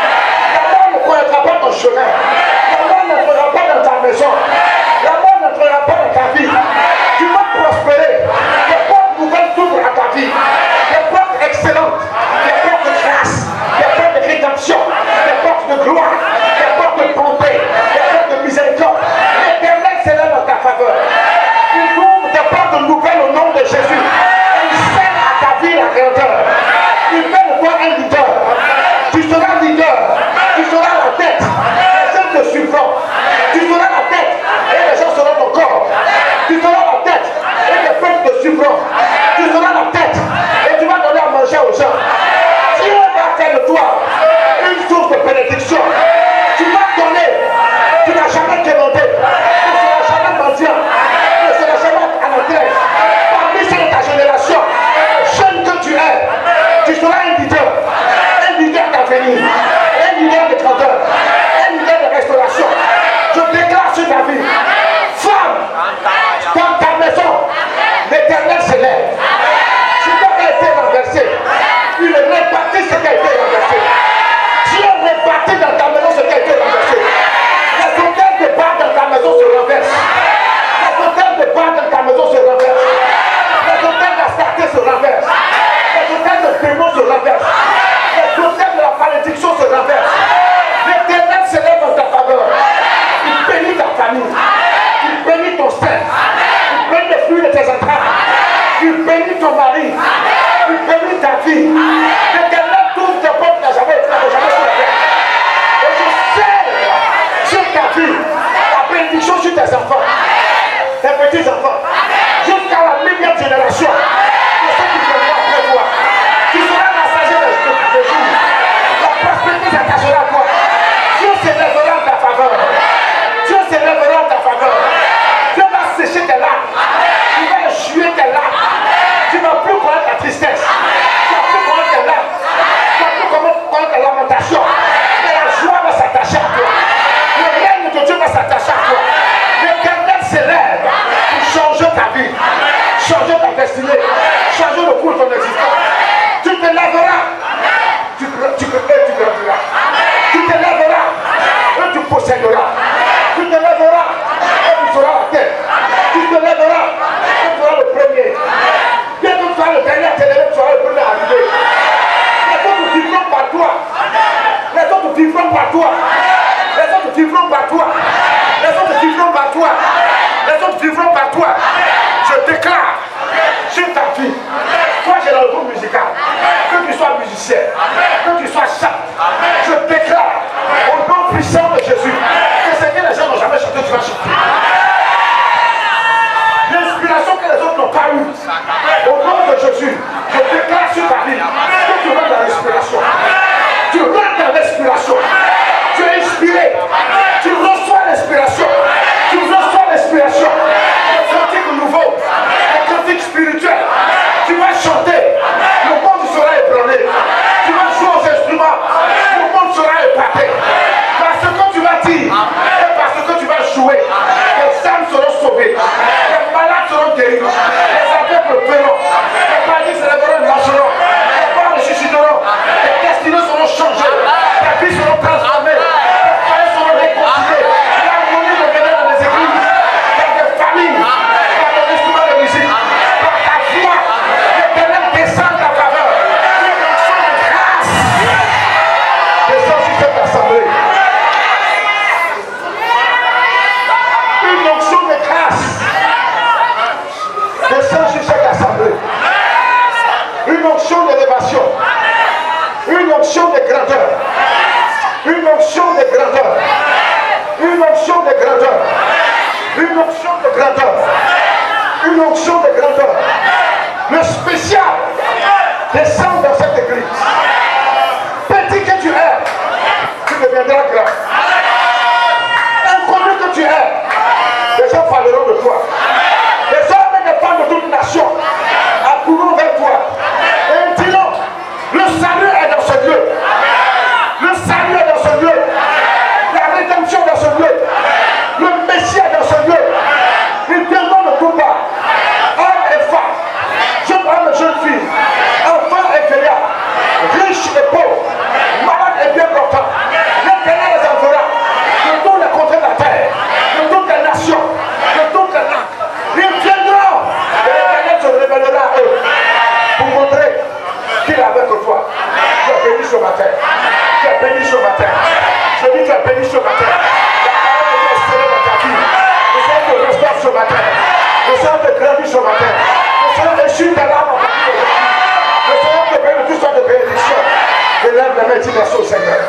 vie. L'Éternel t'ouvre des portes qui n'ont jamais été ouvertes. Et je sais sur ta vie la bénédiction sur tes enfants, tes petits-enfants, jusqu'à la millième génération de ceux qui viendront après toi. Tu seras la sagesse des jours. La prospérité s'attachera à toi. Dieu s'élèvera en ta faveur. Dieu s'élèvera en ta faveur. Dieu va sécher tes larmes. Il va essuyer tes larmes. Tu ne vas plus connaître ta tristesse. Tu ne vas plus connaître tes larmes. Tu ne vas plus connaître ta lamentation. Mais la joie va s'attacher à toi. Le règne de Dieu va s'attacher à toi. L'Éternel s'élève pour changer ta vie, changer ta destinée, changer le cours de ton existence. Tu te lèveras. Tu grandiras. Tu te lèveras et tu posséderas. Tu te lèveras et tu seras la tête. Tu te lèveras et tu seras le premier. Bien que tu sois le dernier à te lever, tu seras le premier à arriver. Les autres vivront par toi. Les autres vivront par toi. Les autres vivront par toi. Les autres vivront par toi. Les autres vivront par toi. Je déclare sur ta vie, toi j'ai dans le groupe musical, que tu sois musicien, que tu sois chant, je déclare au nom puissant de Jésus que ce que les gens n'ont jamais chanté, tu vas chanter. L'inspiration que les autres n'ont pas eue, au nom de Jésus, je déclare sur ta vie que tu rentres dans l'inspiration. Tu rentres dans l'inspiration. Tu es inspiré. Tu reçois l'inspiration. Tu reçois l'inspiration. Les cantiques nouveaux, les cantiques spirituels. Tu vas chanter. Le monde sera ébranlé. Tu vas jouer aux instruments. Le monde sera épaté. Parce que tu vas dire et parce que tu vas jouer, les âmes seront sauvées. Les malades seront guéris. Les aveugles verront. Les paralysés se lèveront et marcheront. Les morts ressusciteront. Les destinées seront changées. Les vies seront transformées. Les foyers seront réconciliés. L'harmonie reviendra dans les églises, dans les familles, dans les instruments de musique. Par ta foi, l'Éternel descend ta faveur. Une onction de grâce descend sur cette assemblée. Une onction de grâce descend sur cette assemblée. Une onction d'élévation. Une onction de grandeur. Une onction de grandeur. Une onction de grandeur. Une onction de grandeur. Une onction de grandeur. Le spécial descend dans cette église. Petit que tu es, tu deviendras grand. Inconnu que tu es, les gens parleront de toi. Les hommes et les femmes de toute nation accourront vers toi. Et ils diront, le salut est dans ce lieu. Le salut est dans ce lieu. La rédemption est dans ce lieu. Le Messie est dans ce lieu. Ils viendront de tout bas. Hommes et femmes, jeunes hommes et jeunes filles, enfants et vieillards, riches et pauvres, malades et bien portants. L'Éternel les enverra de tous les côtés de la terre, de toutes les nations, de toutes les langues. Ils viendront et l'Éternel se révélera à eux pour montrer qu'il est avec toi. Tu es béni ce matin. Tu es béni ce matin. Je dis tu es béni ce matin. La parole de Dieu est scellée dans ta vie. Le Seigneur te restaure ce matin. Le Seigneur te grandit ce matin. Le Seigneur essuie tes larmes en ta vie. Le Seigneur te bénit de toutes sortes de bénédictions. Élève les mains et dis merci au Seigneur.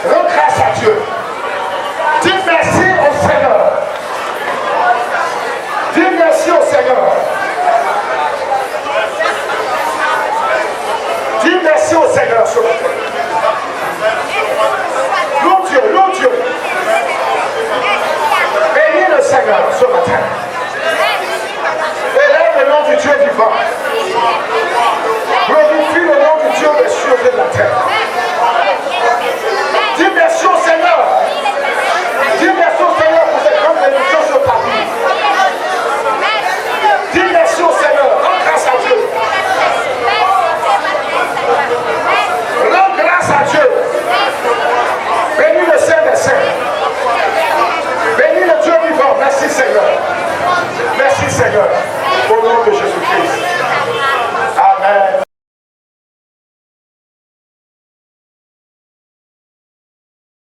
Rends grâce à Dieu. Dis merci au Seigneur. Dis merci au Seigneur. Dis merci au Seigneur ce matin. Loue Dieu, loue Dieu. Bénis le Seigneur ce matin.